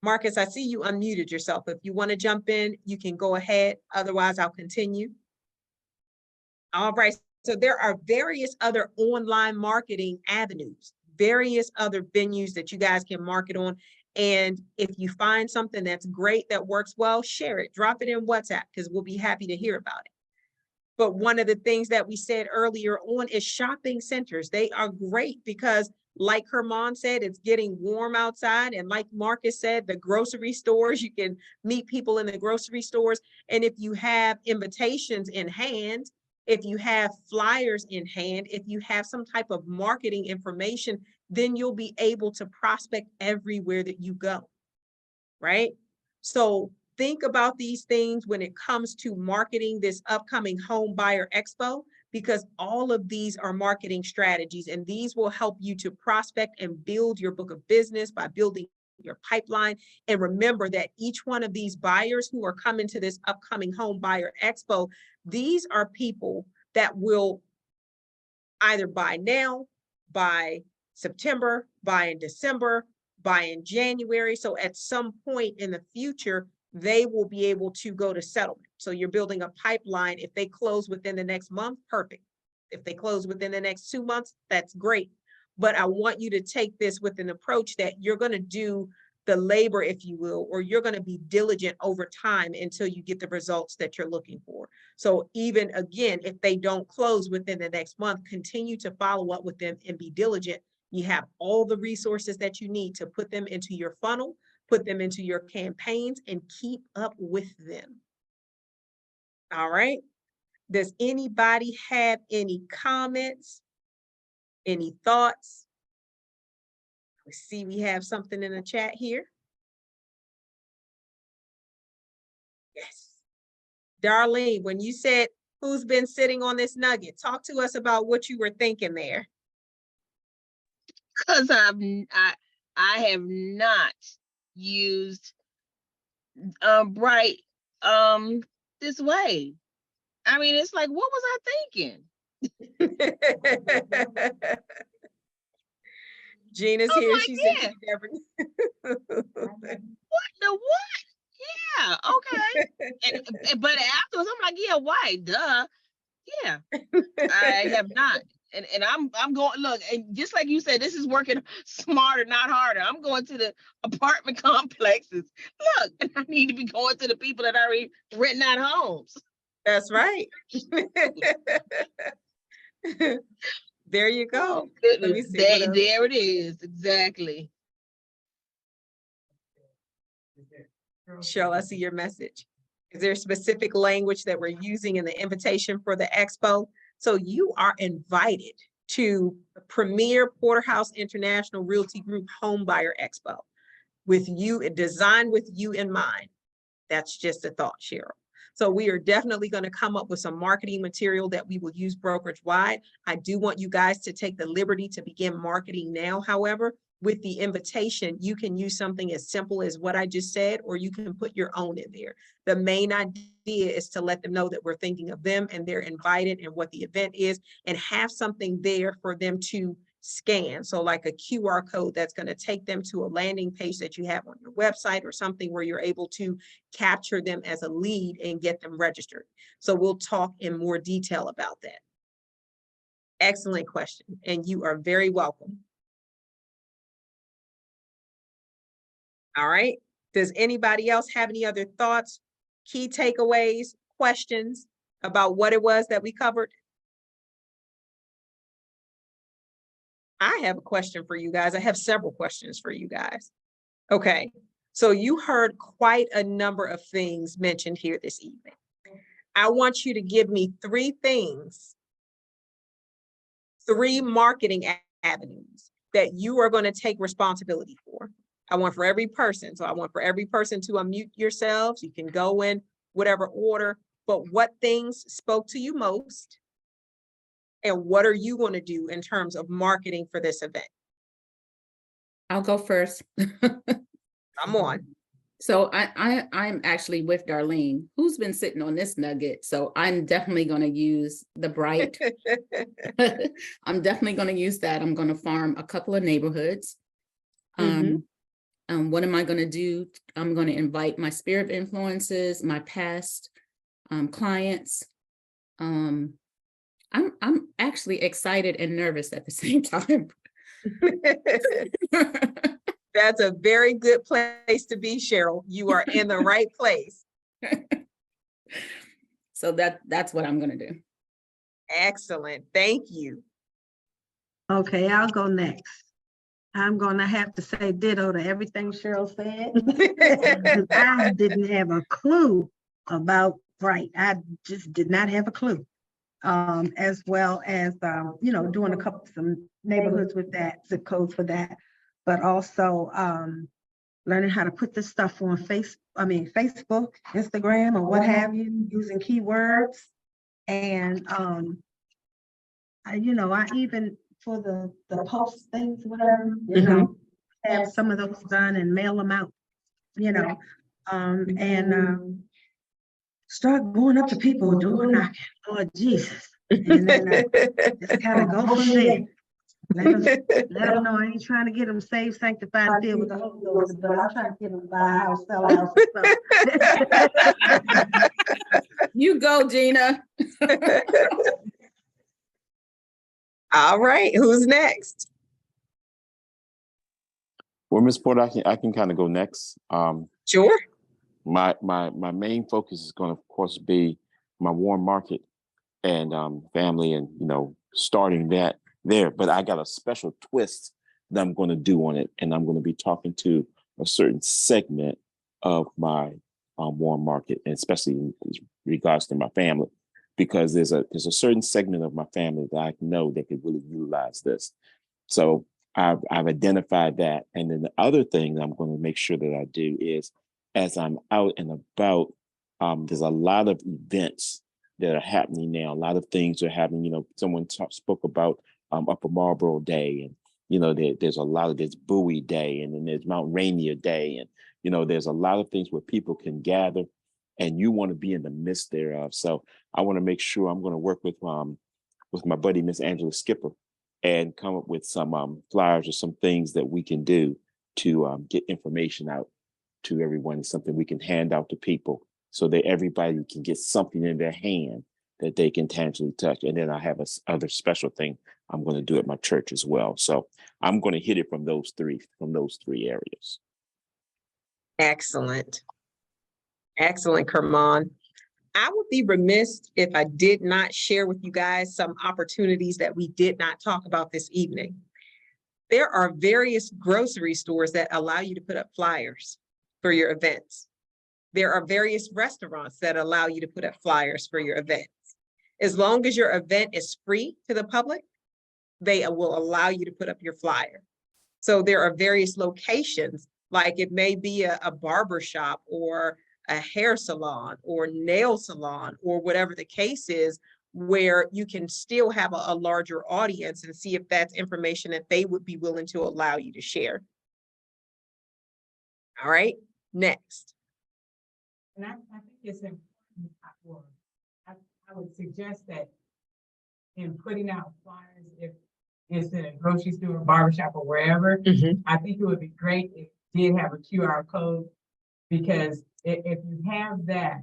Marcus, I see you unmuted yourself. If you want to jump in, you can go ahead. Otherwise, I'll continue. All right, so there are various other online marketing avenues, various other venues that you guys can market on. And if you find something that's great, that works well, share it, drop it in WhatsApp, because we'll be happy to hear about it. But one of the things that we said earlier on is shopping centers. They are great because, like Herman said, it's getting warm outside. And like Marcus said, the grocery stores, you can meet people in the grocery stores. And if you have invitations in hand, if you have flyers in hand, if you have some type of marketing information, then you'll be able to prospect everywhere that you go, right? So think about these things when it comes to marketing this upcoming Home Buyer Expo, because all of these are marketing strategies, and these will help you to prospect and build your book of business by building your pipeline. And remember that each one of these buyers who are coming to this upcoming Home Buyer Expo, these are people that will either buy now, buy September, buy in December, buy in January. So at some point in the future, they will be able to go to settlement. So you're building a pipeline. If they close within the next month, perfect. If they close within the next 2 months, that's great. But I want you to take this with an approach that you're going to do the labor, if you will, or you're going to be diligent over time until you get the results that you're looking for. So even again, if they don't close within the next month, continue to follow up with them and be diligent. You have all the resources that you need to put them into your funnel, put them into your campaigns, and keep up with them. All right. Does anybody have any comments? Any thoughts? We see we have something in the chat here. Yes. Darlene, when you said who's been sitting on this nugget, talk to us about what you were thinking there. Because I have not used Bright this way. I mean, it's like, what was I thinking? Gina's I'm here. like, She said, yeah. she never. What the what? Yeah, okay. But afterwards, I'm like, yeah, why? Duh. Yeah, I have not. And I'm going, look, and just like you said, this is working smarter, not harder. I'm going to the apartment complexes. Look, and I need to be going to the people that are already renting out homes. That's right. There you go. Oh, goodness. Let me see. What else? There it is. Exactly. Cheryl, I see your message. Is there specific language that we're using in the invitation for the expo? So you are invited to the premier Porterhouse International Realty Group Home Buyer Expo with you, designed with you in mind. That's just a thought, Cheryl. So we are definitely going to come up with some marketing material that we will use brokerage wide. I do want you guys to take the liberty to begin marketing now. However, with the invitation, you can use something as simple as what I just said, or you can put your own in there. The main idea is to let them know that we're thinking of them and they're invited and what the event is, and have something there for them to scan. So like a QR code that's going to take them to a landing page that you have on your website, or something where you're able to capture them as a lead and get them registered. So we'll talk in more detail about that. Excellent question, and you are very welcome. All right. Does anybody else have any other thoughts, key takeaways, questions about what it was that we covered? I have a question for you guys. I have several questions for you guys. Okay. So you heard quite a number of things mentioned here this evening. I want you to give me 3 things, 3 marketing avenues that you are going to take responsibility for. I want for every person. So I want for every person to unmute yourselves. You can go in whatever order, but what things spoke to you most? And what are you going to do in terms of marketing for this event? I'll go first. Come on. So I'm actually with Darlene, who's been sitting on this nugget. So I'm definitely going to use the Bright. I'm definitely going to use that. I'm going to farm a couple of neighborhoods. What am I going to do? I'm going to invite my sphere of influences, my past clients. I'm actually excited and nervous at the same time. That's a very good place to be, Cheryl. You are in the right place. So that's what I'm going to do. Excellent. Thank you. Okay, I'll go next. I'm gonna have to say ditto to everything Cheryl said. I didn't have a clue about Bright. I just did not have a clue. As well as, doing some neighborhoods with that, zip codes for that, but also learning how to put this stuff on Facebook, Instagram, or what have you, using keywords. And I even for the post things, whatever, have some of those done and mail them out, and start going up to people, door knocking, Lord Jesus. And then just kind of go from there. Let them know I ain't trying to get them saved, sanctified, and filled with the Holy Ghost, but I'm trying to get them to buy a house, sell a house, and stuff. You go, Gina. All right, who's next? Well, Ms. Porter, I can kind of go next. Sure. My main focus is going to, of course, be my warm market and family, and starting that there. But I got a special twist that I'm going to do on it, and I'm going to be talking to a certain segment of my warm market, and especially in regards to my family, because there's a certain segment of my family that I know that could really utilize this. So I've identified that, and then the other thing I'm going to make sure that I do is, as I'm out and about, there's a lot of events that are happening now. A lot of things are happening. Someone spoke about Upper Marlboro Day, and there's a lot of this Bowie Day, and then there's Mount Rainier Day, and there's a lot of things where people can gather, and you want to be in the midst thereof. So I want to make sure I'm going to work with my buddy Miss Angela Skipper and come up with some flyers or some things that we can do to get information out to everyone, something we can hand out to people so that everybody can get something in their hand that they can tangibly touch. And then I have other special thing I'm going to do at my church as well. So I'm going to hit it from those three areas. Excellent. Excellent, Kermon. I would be remiss if I did not share with you guys some opportunities that we did not talk about this evening. There are various grocery stores that allow you to put up flyers for your events. There are various restaurants that allow you to put up flyers for your events. As long as your event is free to the public, they will allow you to put up your flyer. So there are various locations, like it may be a barber shop or a hair salon or nail salon or whatever the case is, where you can still have a larger audience and see if that's information that they would be willing to allow you to share. All right, next. And I think it's important. I would suggest that in putting out flyers, if it's in a grocery store, barbershop, or wherever, I think it would be great if you did have a QR code, because if you have that,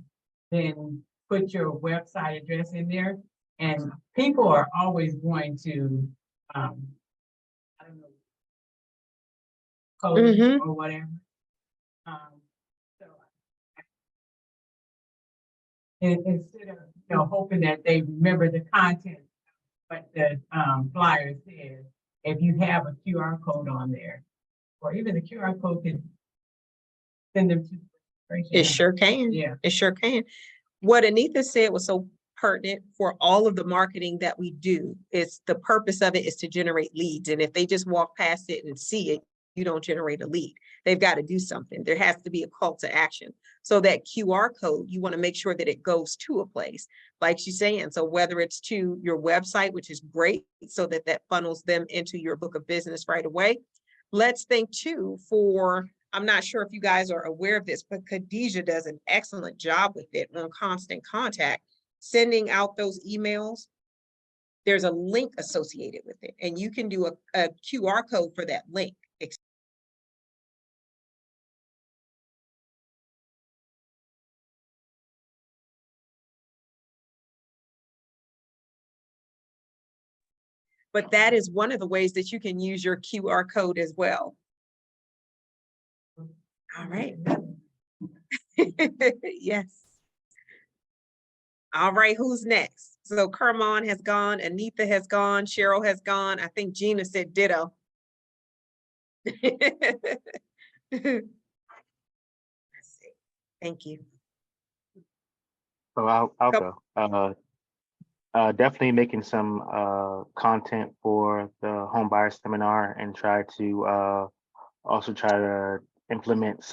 then put your website address in there, and people are always going to, I don't know, code or whatever. So instead of hoping that they remember the content, but the flyer says, if you have a QR code on there, or even the QR code can send them to. It sure can. Yeah. It sure can. What Anita said was so pertinent for all of the marketing that we do. It's the purpose of it is to generate leads. And if they just walk past it and see it, you don't generate a lead. They've got to do something. There has to be a call to action. So that QR code, you want to make sure that it goes to a place, like she's saying. So whether it's to your website, which is great, so that that funnels them into your book of business right away. Let's think too for, I'm not sure if you guys are aware of this, but Khadijah does an excellent job with it on Constant Contact, sending out those emails. There's a link associated with it, and you can do a QR code for that link. But that is one of the ways that you can use your QR code as well. All right. Yes. All right, who's next? So Kermon has gone, Anita has gone, Cheryl has gone. I think Gina said ditto. Let's see. Thank you. So I'll go. Definitely making some content for the home buyer seminar, and try to also try to implement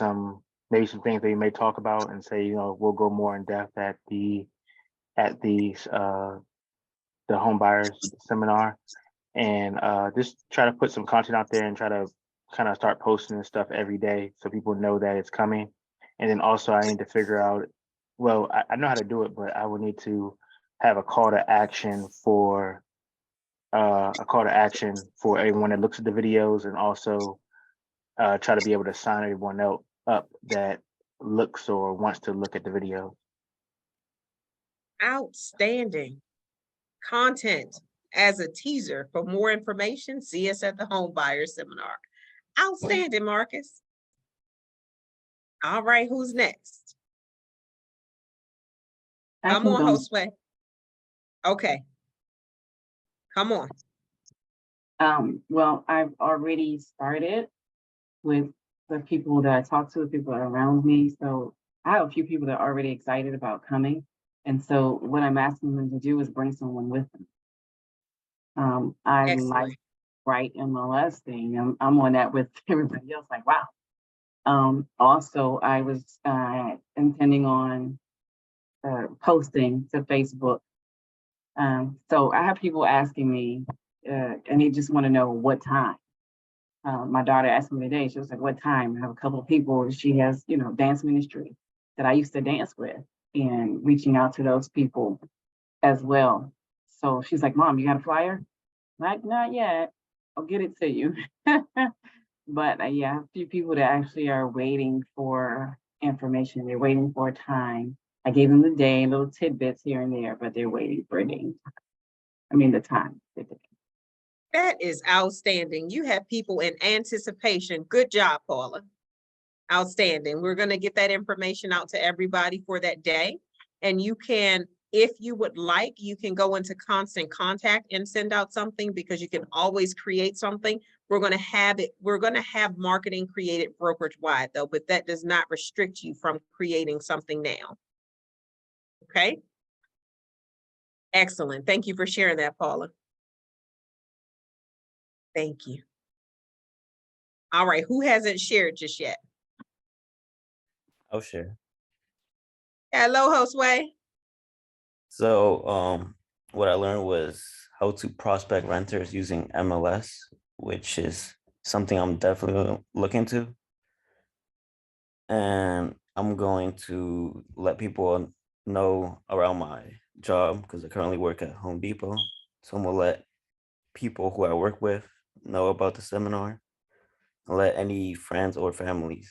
maybe some things that you may talk about and say, we'll go more in depth at the home buyers seminar, and just try to put some content out there and try to kind of start posting and stuff every day so people know that it's coming. And then also I need to figure out, well, I know how to do it, but I would need to have a call to action for everyone that looks at the videos, and also try to be able to sign everyone up that looks or wants to look at the video. Outstanding content as a teaser. For more information, see us at the home buyer seminar. Outstanding, Marcus. All right, who's next? Come on, Josue. Okay. Come on. Well, I've already started with the people that I talk to, the people that are around me. So I have a few people that are already excited about coming. And so what I'm asking them to do is bring someone with them. I like write MLS thing. I'm on that with everybody else, like, wow. Also, I was intending on posting to Facebook. So I have people asking me, and they just want to know what time. My daughter asked me today, she was like, what time? I have a couple of people, she has, dance ministry that I used to dance with, and reaching out to those people as well. So she's like, Mom, you got a flyer? Like, not yet. I'll get it to you. But yeah, a few people that actually are waiting for information. They're waiting for a time. I gave them the day, little tidbits here and there, but they're waiting for a day. I mean, the time. That is outstanding. You have people in anticipation. Good job, Paula. Outstanding. We're going to get that information out to everybody for that day. And you can, if you would like, you can go into constant contact and send out something, because you can always create something. We're going to have marketing created brokerage wide though, but that does not restrict you from creating something now. Okay. Excellent. Thank you for sharing that, Paula. Thank you. All right. Who hasn't shared just yet? I'll share. Hello, Josue. So, what I learned was how to prospect renters using MLS, which is something I'm definitely looking to. And I'm going to let people know around my job, because I currently work at Home Depot. So I'm gonna let people who I work with know about the seminar, and let any friends or family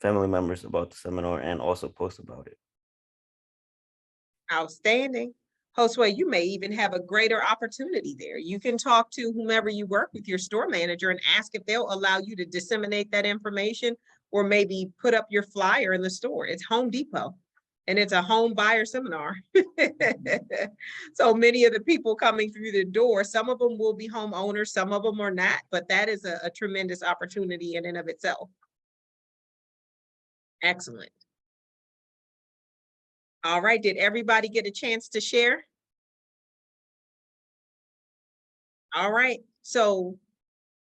members about the seminar, and also post about it. Outstanding. Josue, you may even have a greater opportunity there. You can talk to whomever you work with, your store manager, and ask if they'll allow you to disseminate that information, or maybe put up your flyer in the store. It's Home Depot, and it's a home buyer seminar. So many of the people coming through the door, some of them will be homeowners, some of them are not, but that is a tremendous opportunity in and of itself. Excellent. All right, did everybody get a chance to share? All right, so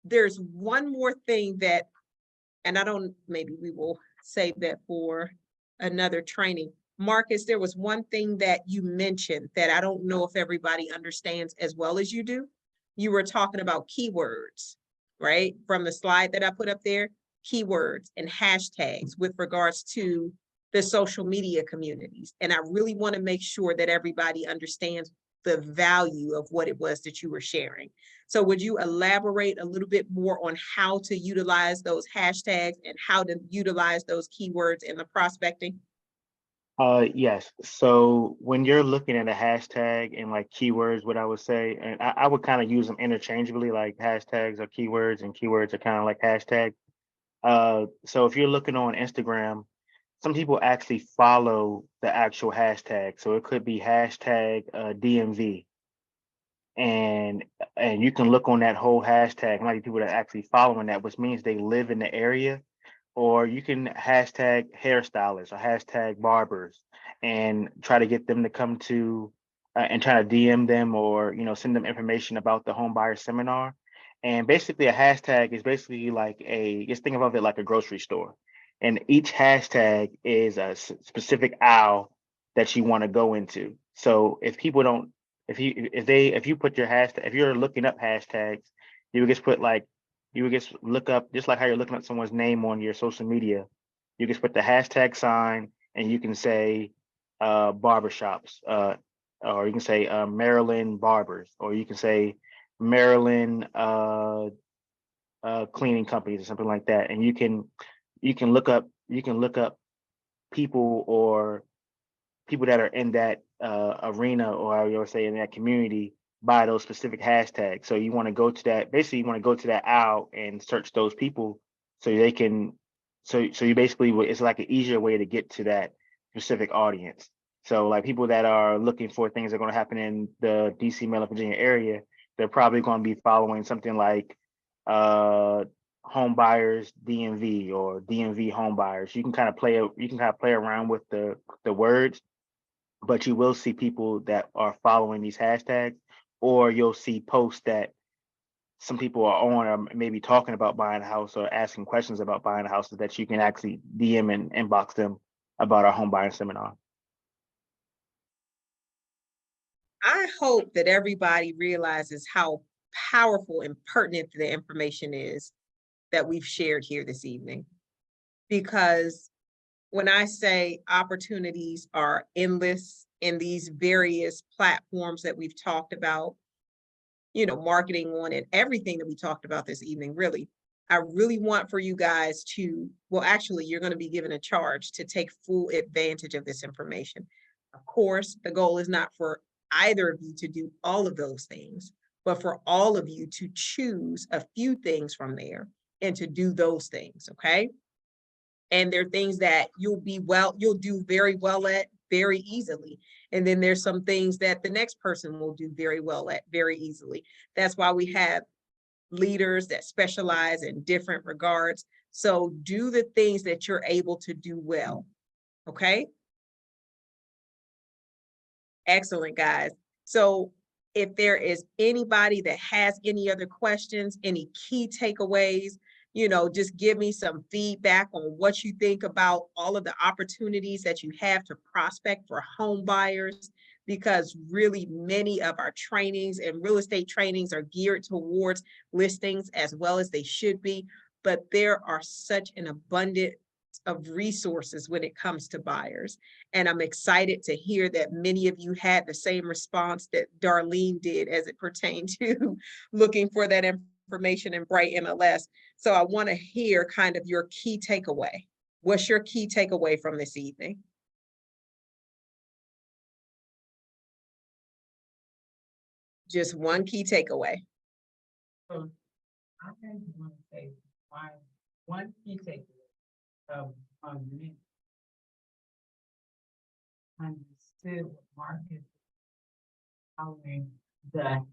there's one more thing that, and maybe we will save that for another training. Marcus, there was one thing that you mentioned that I don't know if everybody understands as well as you do. You were talking about keywords, right? From the slide that I put up there, keywords and hashtags with regards to the social media communities. And I really want to make sure that everybody understands the value of what it was that you were sharing. So would you elaborate a little bit more on how to utilize those hashtags and how to utilize those keywords in the prospecting? Yes. So when you're looking at a hashtag and like keywords, what I would say, and I would kind of use them interchangeably, like hashtags are keywords and keywords are kind of like hashtag. So if you're looking on Instagram, some people actually follow the actual hashtag. So it could be hashtag DMV. And you can look on that whole hashtag, and like people that are actually following that, which means they live in the area. Or you can hashtag hairstylists or hashtag barbers and try to get them to come to and try to DM them, or send them information about the home buyer seminar. And basically a hashtag is basically like just think of it like a grocery store, and each hashtag is a specific aisle that you want to go into. So if people don't, if you put your hashtag, if you're looking up hashtags, you would just put like, you would just look up, just like how you're looking up someone's name on your social media, you just put the hashtag sign, and you can say barbershops, or you can say Maryland barbers, or you can say Maryland cleaning companies or something like that. And you can look up people, or people that are in that arena, or I would say in that community, by those specific hashtags. So you want to go to that, basically you want to go to that aisle and search those people, so they can, so you basically, it's like an easier way to get to that specific audience. So like people that are looking for things that are going to happen in the DC, Maryland, Virginia area, they're probably going to be following something like home buyers DMV or DMV home buyers. You can kind of play around with the words, but you will see people that are following these hashtags, or you'll see posts that some people are on, or maybe talking about buying a house or asking questions about buying a house, that you can actually DM and inbox them about our home buying seminar. I hope that everybody realizes how powerful and pertinent the information is that we've shared here this evening. Because when I say opportunities are endless in these various platforms that we've talked about, you know, marketing on and everything that we talked about this evening, really, I really want for you guys to, well, actually, you're going to be given a charge to take full advantage of this information. Of course, the goal is not for either of you to do all of those things, but for all of you to choose a few things from there and to do those things, okay? And there are things that you'll do very well at very easily. And then there's some things that the next person will do very well at very easily. That's why we have leaders that specialize in different regards. So do the things that you're able to do well, okay? Excellent, guys. So if there is anybody that has any other questions, any key takeaways, you know, just give me some feedback on what you think about all of the opportunities that you have to prospect for home buyers, because really many of our trainings and real estate trainings are geared towards listings as well as they should be, but there are such an abundance of resources when it comes to buyers. And I'm excited to hear that many of you had the same response that Darlene did as it pertained to looking for that information in Bright MLS. So I want to hear kind of your key takeaway. What's your key takeaway from this evening? Just one key takeaway. I think you want to say one key takeaway of understood what market following the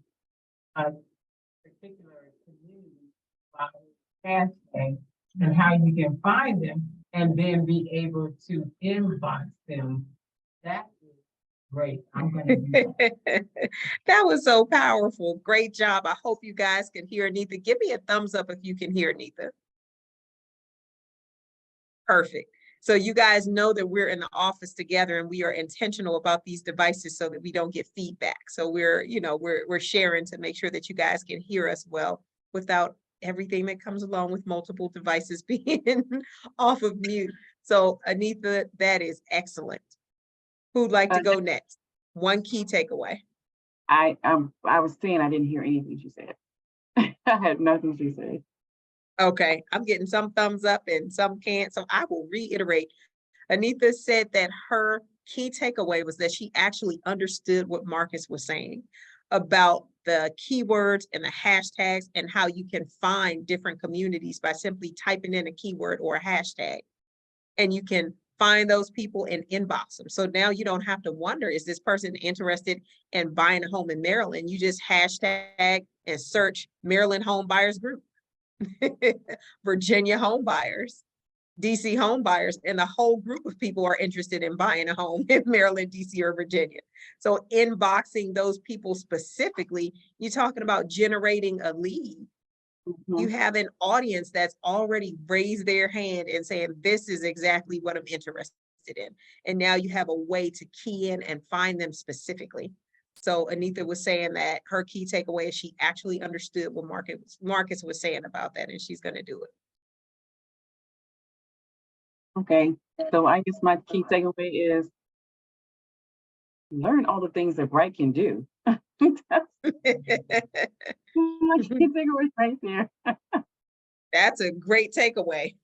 particular community by hashtag and how you can find them and then be able to inbox them. That is great. I'm gonna do that. That was so powerful. Great job. I hope you guys can hear Anita. Give me a thumbs up if you can hear Anita. Perfect. So you guys know that we're in the office together and we are intentional about these devices so that we don't get feedback. So we're, you know, we're sharing to make sure that you guys can hear us well without everything that comes along with multiple devices being off of mute. So Anita, that is excellent. Who'd like to go next? One key takeaway. I was saying I didn't hear anything she said. I had nothing she said. Okay, I'm getting some thumbs up and some can't. So I will reiterate. Anita said that her key takeaway was that she actually understood what Marcus was saying about the keywords and the hashtags and how you can find different communities by simply typing in a keyword or a hashtag. And you can find those people and inbox them. So now you don't have to wonder, is this person interested in buying a home in Maryland? You just hashtag and search Maryland Home Buyers Group, Virginia home buyers, DC home buyers, and the whole group of people are interested in buying a home in Maryland, DC, or Virginia. So inboxing those people specifically, you're talking about generating a lead. You have an audience that's already raised their hand and saying, this is exactly what I'm interested in. And now you have a way to key in and find them specifically. So Anita was saying that her key takeaway is she actually understood what Marcus was saying about that, and she's going to do it. Okay, so I guess my key takeaway is learn all the things that Bright can do. That's my key takeaway right there. That's a great takeaway.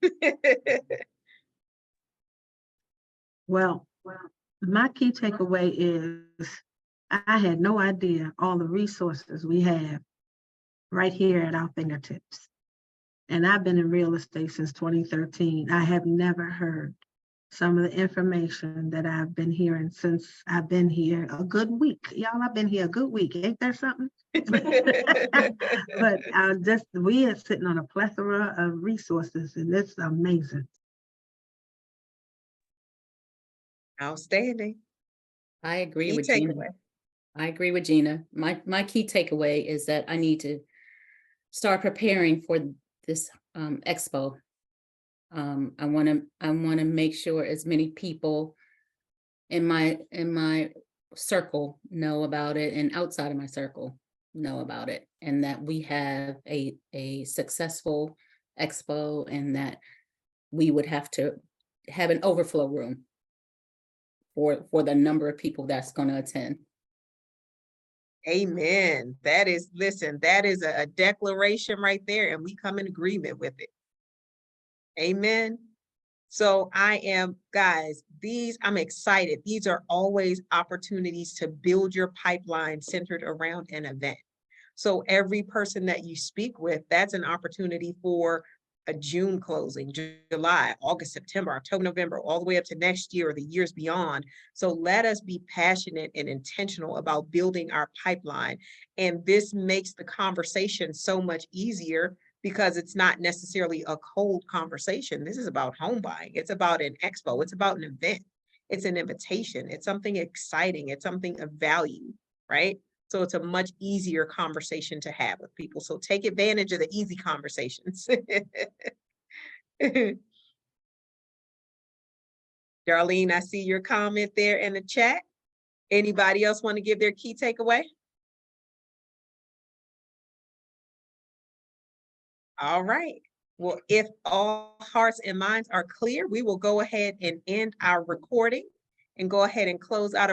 Well, my key takeaway is I had no idea all the resources we have right here at our fingertips. And I've been in real estate since 2013. I have never heard some of the information that I've been hearing since I've been here a good week. Y'all, I've been here a good week. Ain't that something? But we are sitting on a plethora of resources, and it's amazing. Outstanding. I agree Key with Gina. takeaway. I agree with Gina. My key takeaway is that I need to start preparing for this expo. I want to make sure as many people in my circle know about it and outside of my circle know about it, and that we have a successful expo, and that we would have to have an overflow room for the number of people that's going to attend. Amen. That is, listen, that is a declaration right there, and we come in agreement with it. Amen. So guys, I'm excited. These are always opportunities to build your pipeline centered around an event. So every person that you speak with, that's an opportunity for a June closing, July, August, September, October, November, all the way up to next year or the years beyond. So let us be passionate and intentional about building our pipeline. And this makes the conversation so much easier because it's not necessarily a cold conversation. This is about home buying. It's about an expo. It's about an event. It's an invitation. It's something exciting. It's something of value, right? So it's a much easier conversation to have with people. So take advantage of the easy conversations. Darlene, I see your comment there in the chat. Anybody else want to give their key takeaway? All right. Well, if all hearts and minds are clear, we will go ahead and end our recording and go ahead and close out